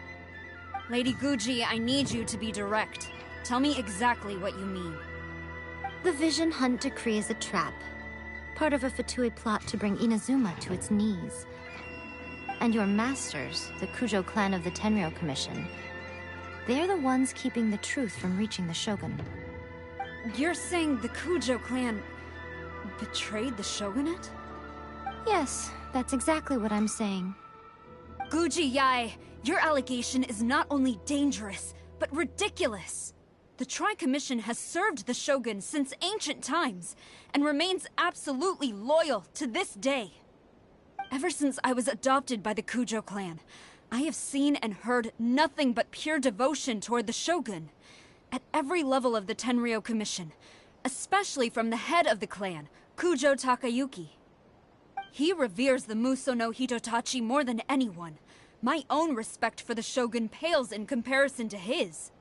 Speaker 10: Lady Guji, I need you to be direct. Tell me exactly what you mean.
Speaker 8: The Vision Hunt Decree is a trap. Part of a Fatui plot to bring Inazuma to its knees. And your masters, the Kujo clan of the Tenryou Commission, they're the ones keeping the truth from reaching the Shogun.
Speaker 10: You're saying the Kujo clan betrayed the Shogunate?
Speaker 8: Yes, that's exactly what I'm saying.
Speaker 10: Guji Yae, your allegation is not only dangerous, but ridiculous. The Tri-Commission has served the Shogun since ancient times, and remains absolutely loyal to this day. Ever since I was adopted by the Kujo clan, I have seen and heard nothing but pure devotion toward the Shogun. At every level of the Tenryou Commission, especially from the head of the clan, Kujo Takayuki. He reveres the Muso no Hitotachi more than anyone. My own respect for the Shogun pales in comparison to his.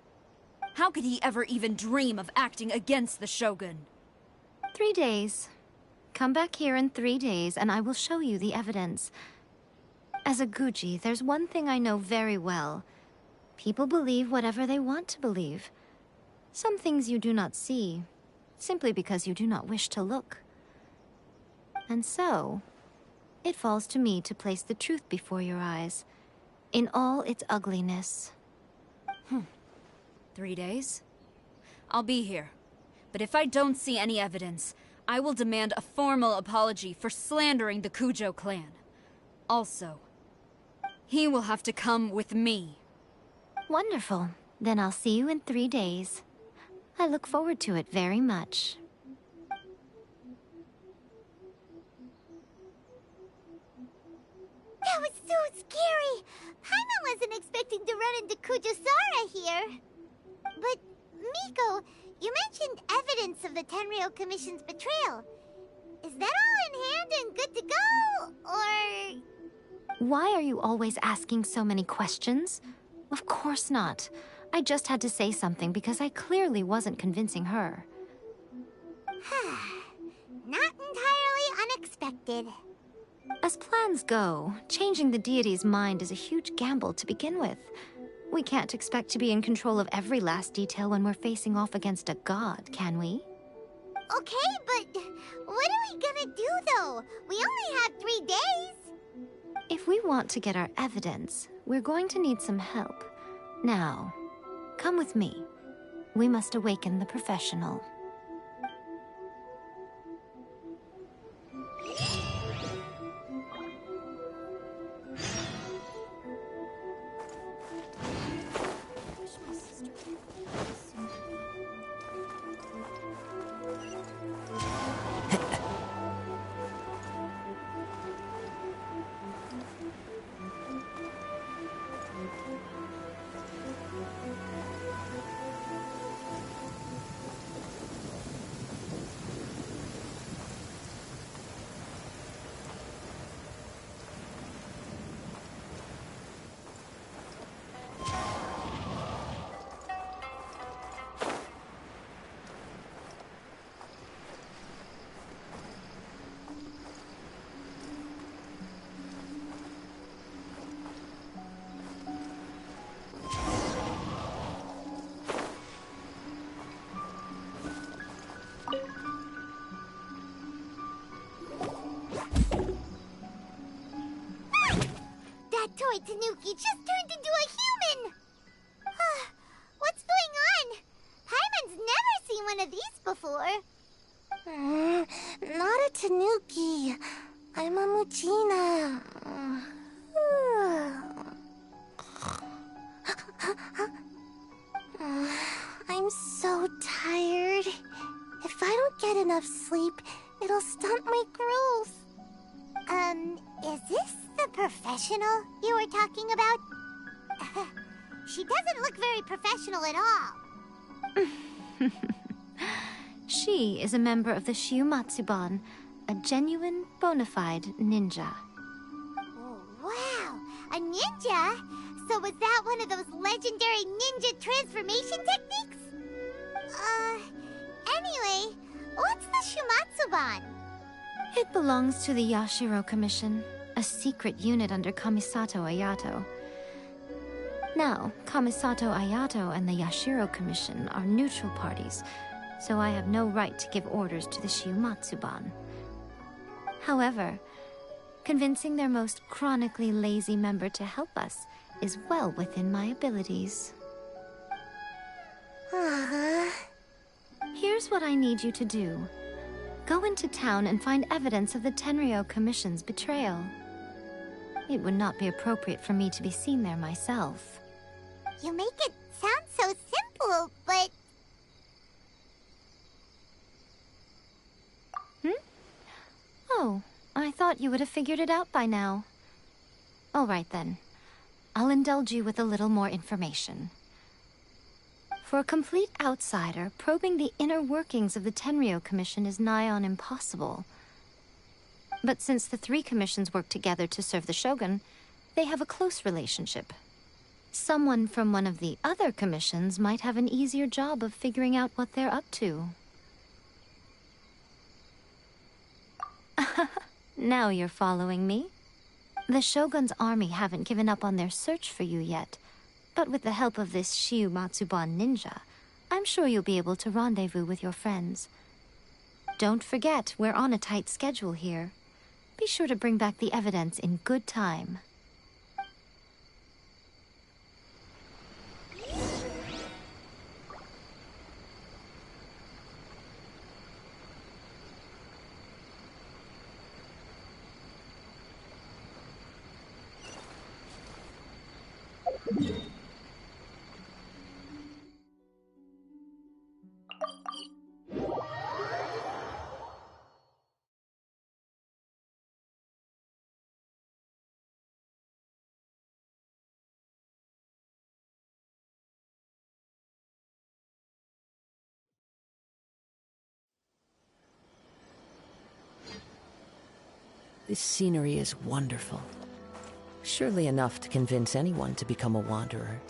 Speaker 10: How could he ever even dream of acting against the Shogun?
Speaker 8: 3 days. Come back here in 3 days and I will show you the evidence. As a Guji, there's one thing I know very well. People believe whatever they want to believe. Some things you do not see, simply because you do not wish to look. And so, it falls to me to place the truth before your eyes, in all its ugliness.
Speaker 10: 3 days? I'll be here. But if I don't see any evidence, I will demand a formal apology for slandering the Kujo clan. Also, he will have to come with me.
Speaker 8: Wonderful. Then I'll see you in 3 days. I look forward to it very much.
Speaker 3: That was so scary! Paimon wasn't expecting to run into Kujo-Sara here. But, Miko, you mentioned evidence of the Tenryou Commission's betrayal. Is that all in hand and good to go, or...?
Speaker 8: Why are you always asking so many questions? Of course not. I just had to say something because I clearly wasn't convincing her.
Speaker 3: Not entirely unexpected.
Speaker 8: As plans go, changing the deity's mind is a huge gamble to begin with. We can't expect to be in control of every last detail when we're facing off against a god, can we?
Speaker 3: Okay, but what are we gonna do, though? We only have 3 days.
Speaker 8: If we want to get our evidence, we're going to need some help. Now, come with me. We must awaken the professional.
Speaker 3: Toy Tanuki just turned into a human! What's going on? Paimon's never seen one of these before. Not a Tanuki. I'm a Muchina. I'm so tired. If I don't get enough sleep, it'll stunt my growth. Is this the professional you were talking about? She doesn't look very professional at all.
Speaker 8: She is a member of the Shiumatsuban, a genuine, bona fide ninja.
Speaker 3: Oh, wow, a ninja? So was that one of those legendary ninja transformation techniques? Anyway, what's the Shiumatsuban?
Speaker 8: It belongs to the Yashiro Commission, a secret unit under Kamisato Ayato. Now, Kamisato Ayato and the Yashiro Commission are neutral parties, so I have no right to give orders to the Shiumatsuban. However, convincing their most chronically lazy member to help us is well within my abilities. Here's what I need you to do. Go into town and find evidence of the Tenryo Commission's betrayal. It would not be appropriate for me to be seen there myself.
Speaker 3: You make it sound so simple, but...
Speaker 8: Oh, I thought you would have figured it out by now. All right then. I'll indulge you with a little more information. For a complete outsider, probing the inner workings of the Tenryo Commission is nigh on impossible. But since the three commissions work together to serve the Shogun, they have a close relationship. Someone from one of the other commissions might have an easier job of figuring out what they're up to. Now you're following me. The Shogun's army haven't given up on their search for you yet, but with the help of this Shiumatsuban ninja, I'm sure you'll be able to rendezvous with your friends. Don't forget, we're on a tight schedule here. Be sure to bring back the evidence in good time.
Speaker 11: This scenery is wonderful. Surely enough to convince anyone to become a wanderer.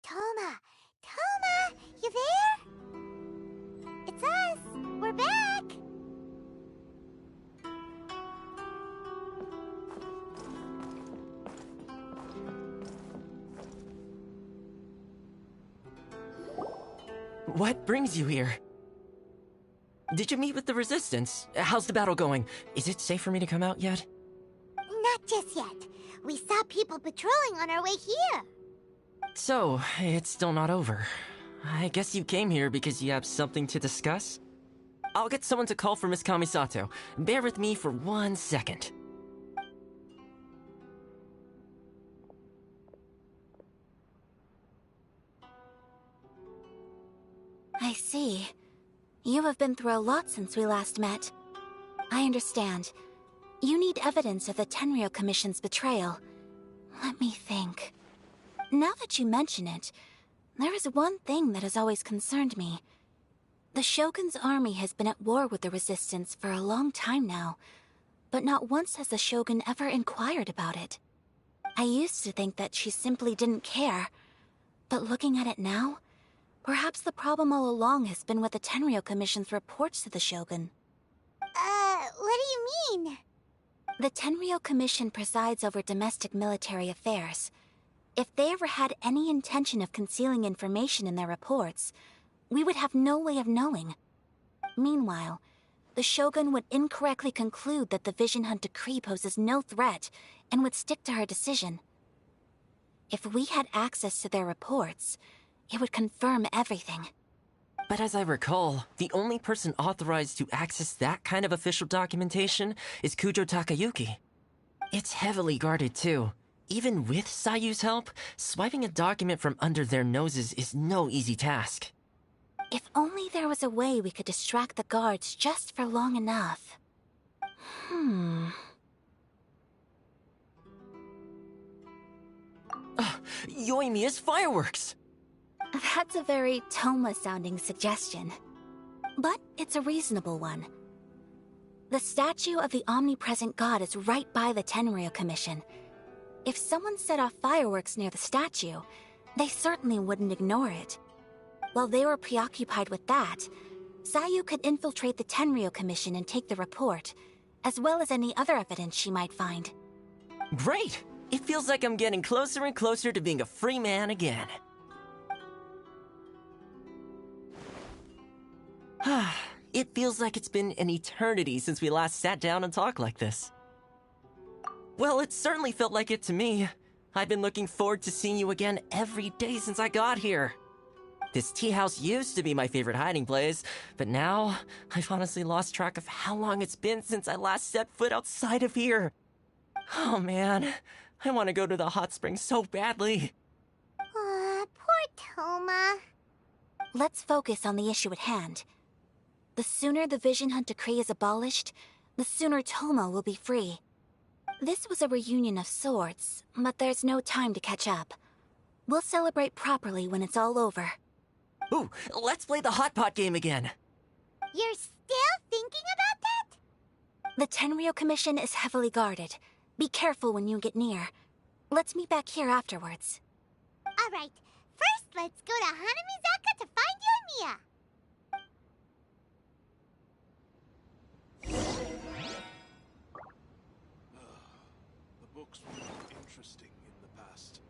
Speaker 3: Toma, you there? It's us. We're back.
Speaker 12: What brings you here? Did you meet with the Resistance? How's the battle going? Is it safe for me to come out yet?
Speaker 3: Not just yet. We saw people patrolling on our way here.
Speaker 12: So, it's still not over. I guess you came here because you have something to discuss? I'll get someone to call for Miss Kamisato. Bear with me for 1 second.
Speaker 13: I see. You have been through a lot since we last met. I understand. You need evidence of the Tenryo Commission's betrayal. Let me think. Now that you mention it, there is one thing that has always concerned me. The Shogun's army has been at war with the Resistance for a long time now, but not once has the Shogun ever inquired about it. I used to think that she simply didn't care, but looking at it now, perhaps the problem all along has been with the Tenryo Commission's reports to the Shogun.
Speaker 3: What do you mean?
Speaker 13: The Tenryo Commission presides over domestic military affairs. If they ever had any intention of concealing information in their reports, We would have no way of knowing. Meanwhile, the Shogun would incorrectly conclude that the Vision Hunt decree poses no threat and would stick to her decision. If we had access to their reports, it would confirm everything.
Speaker 12: But as I recall, the only person authorized to access that kind of official documentation is Kujo Takayuki. It's heavily guarded too. Even with Sayu's help, swiping a document from under their noses is no easy task.
Speaker 13: If only there was a way we could distract the guards just for long enough.
Speaker 12: Yoimiya's fireworks!
Speaker 13: That's a very Toma-sounding suggestion. But it's a reasonable one. The statue of the omnipresent god is right by the Tenryou Commission. If someone set off fireworks near the statue, they certainly wouldn't ignore it. While they were preoccupied with that, Sayu could infiltrate the Tenryou Commission and take the report, as well as any other evidence she might find.
Speaker 12: Great! It feels like I'm getting closer and closer to being a free man again. It feels like it's been an eternity since we last sat down and talked like this. Well, it certainly felt like it to me. I've been looking forward to seeing you again every day since I got here. This tea house used to be my favorite hiding place, but now I've honestly lost track of how long it's been since I last set foot outside of here. Oh man, I want to go to the hot springs so badly.
Speaker 3: Poor Toma.
Speaker 13: Let's focus on the issue at hand. The sooner the Vision Hunt decree is abolished, the sooner Toma will be free. This was a reunion of sorts, but there's no time to catch up. We'll celebrate properly when it's all over.
Speaker 12: Ooh, let's play the hot pot game again.
Speaker 3: You're still thinking about that?
Speaker 13: The Tenryou Commission is heavily guarded. Be careful when you get near. Let's meet back here afterwards.
Speaker 3: Alright, first let's go to Hanamizaka to find Yoimiya.
Speaker 5: The books were more interesting in the past.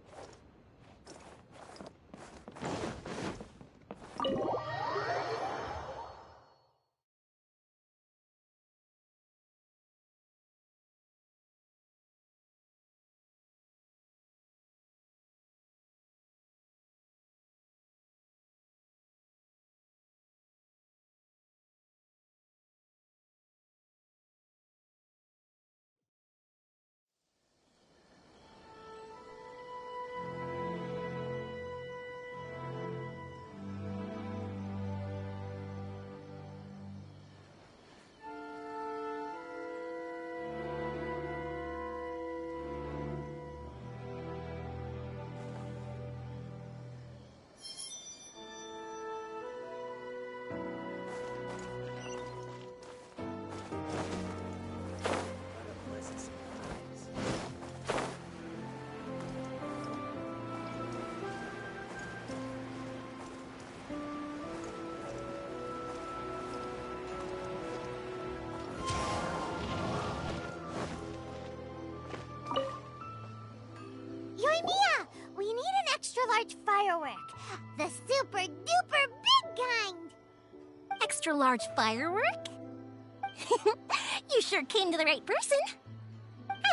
Speaker 3: Yoimiya, we need an extra-large firework. The super-duper big kind.
Speaker 1: Extra-large firework? You sure came to the right person.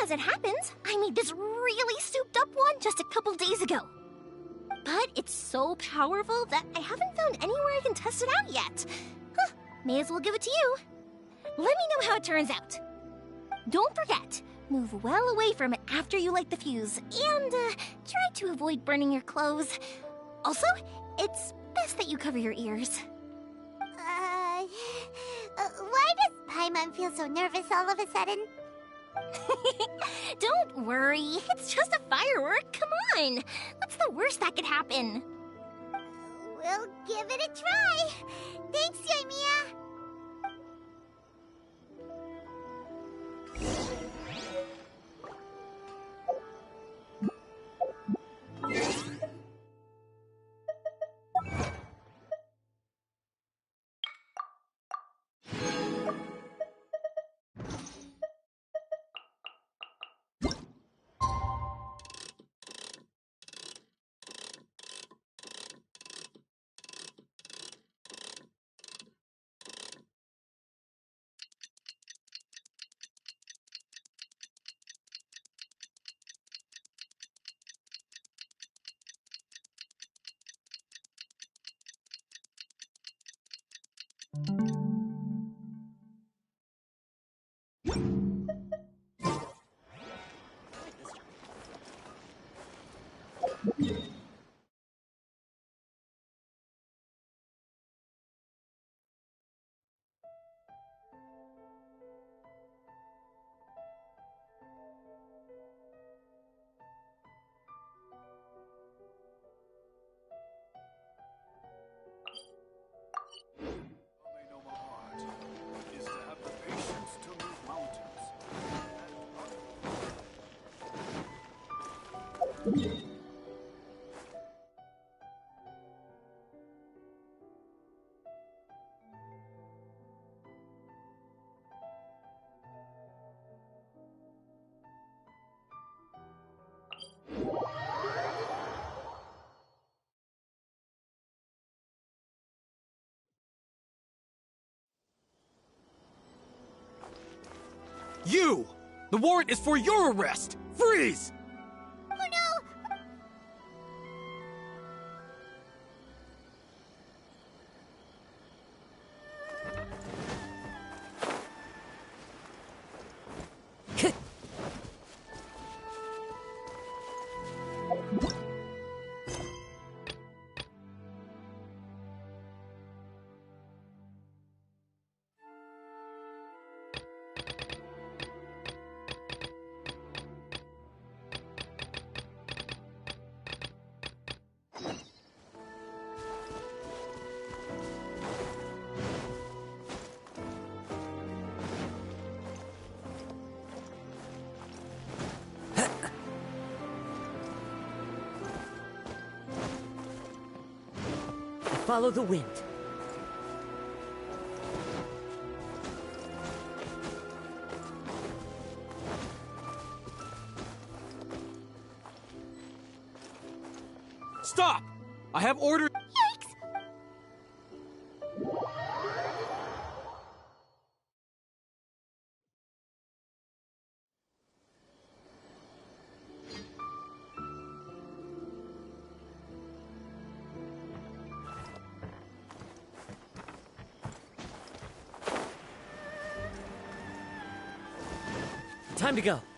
Speaker 1: As it happens, I made this really souped-up one just a couple days ago. But it's so powerful that I haven't found anywhere I can test it out yet. Huh, may as well give it to you. Let me know how it turns out. Don't forget, move well away from it after you light the fuse, and try to avoid burning your clothes. Also, it's best that you cover your ears.
Speaker 3: Why does Paimon feel so nervous all of a sudden?
Speaker 1: Don't worry, it's just a firework, come on! What's the worst that could happen?
Speaker 3: We'll give it a try. Thanks, Yoimiya.
Speaker 9: You! The warrant is for your arrest! Freeze!
Speaker 3: Oh no!
Speaker 11: Follow the wind.
Speaker 9: Stop! I have ordered.
Speaker 11: Time to go.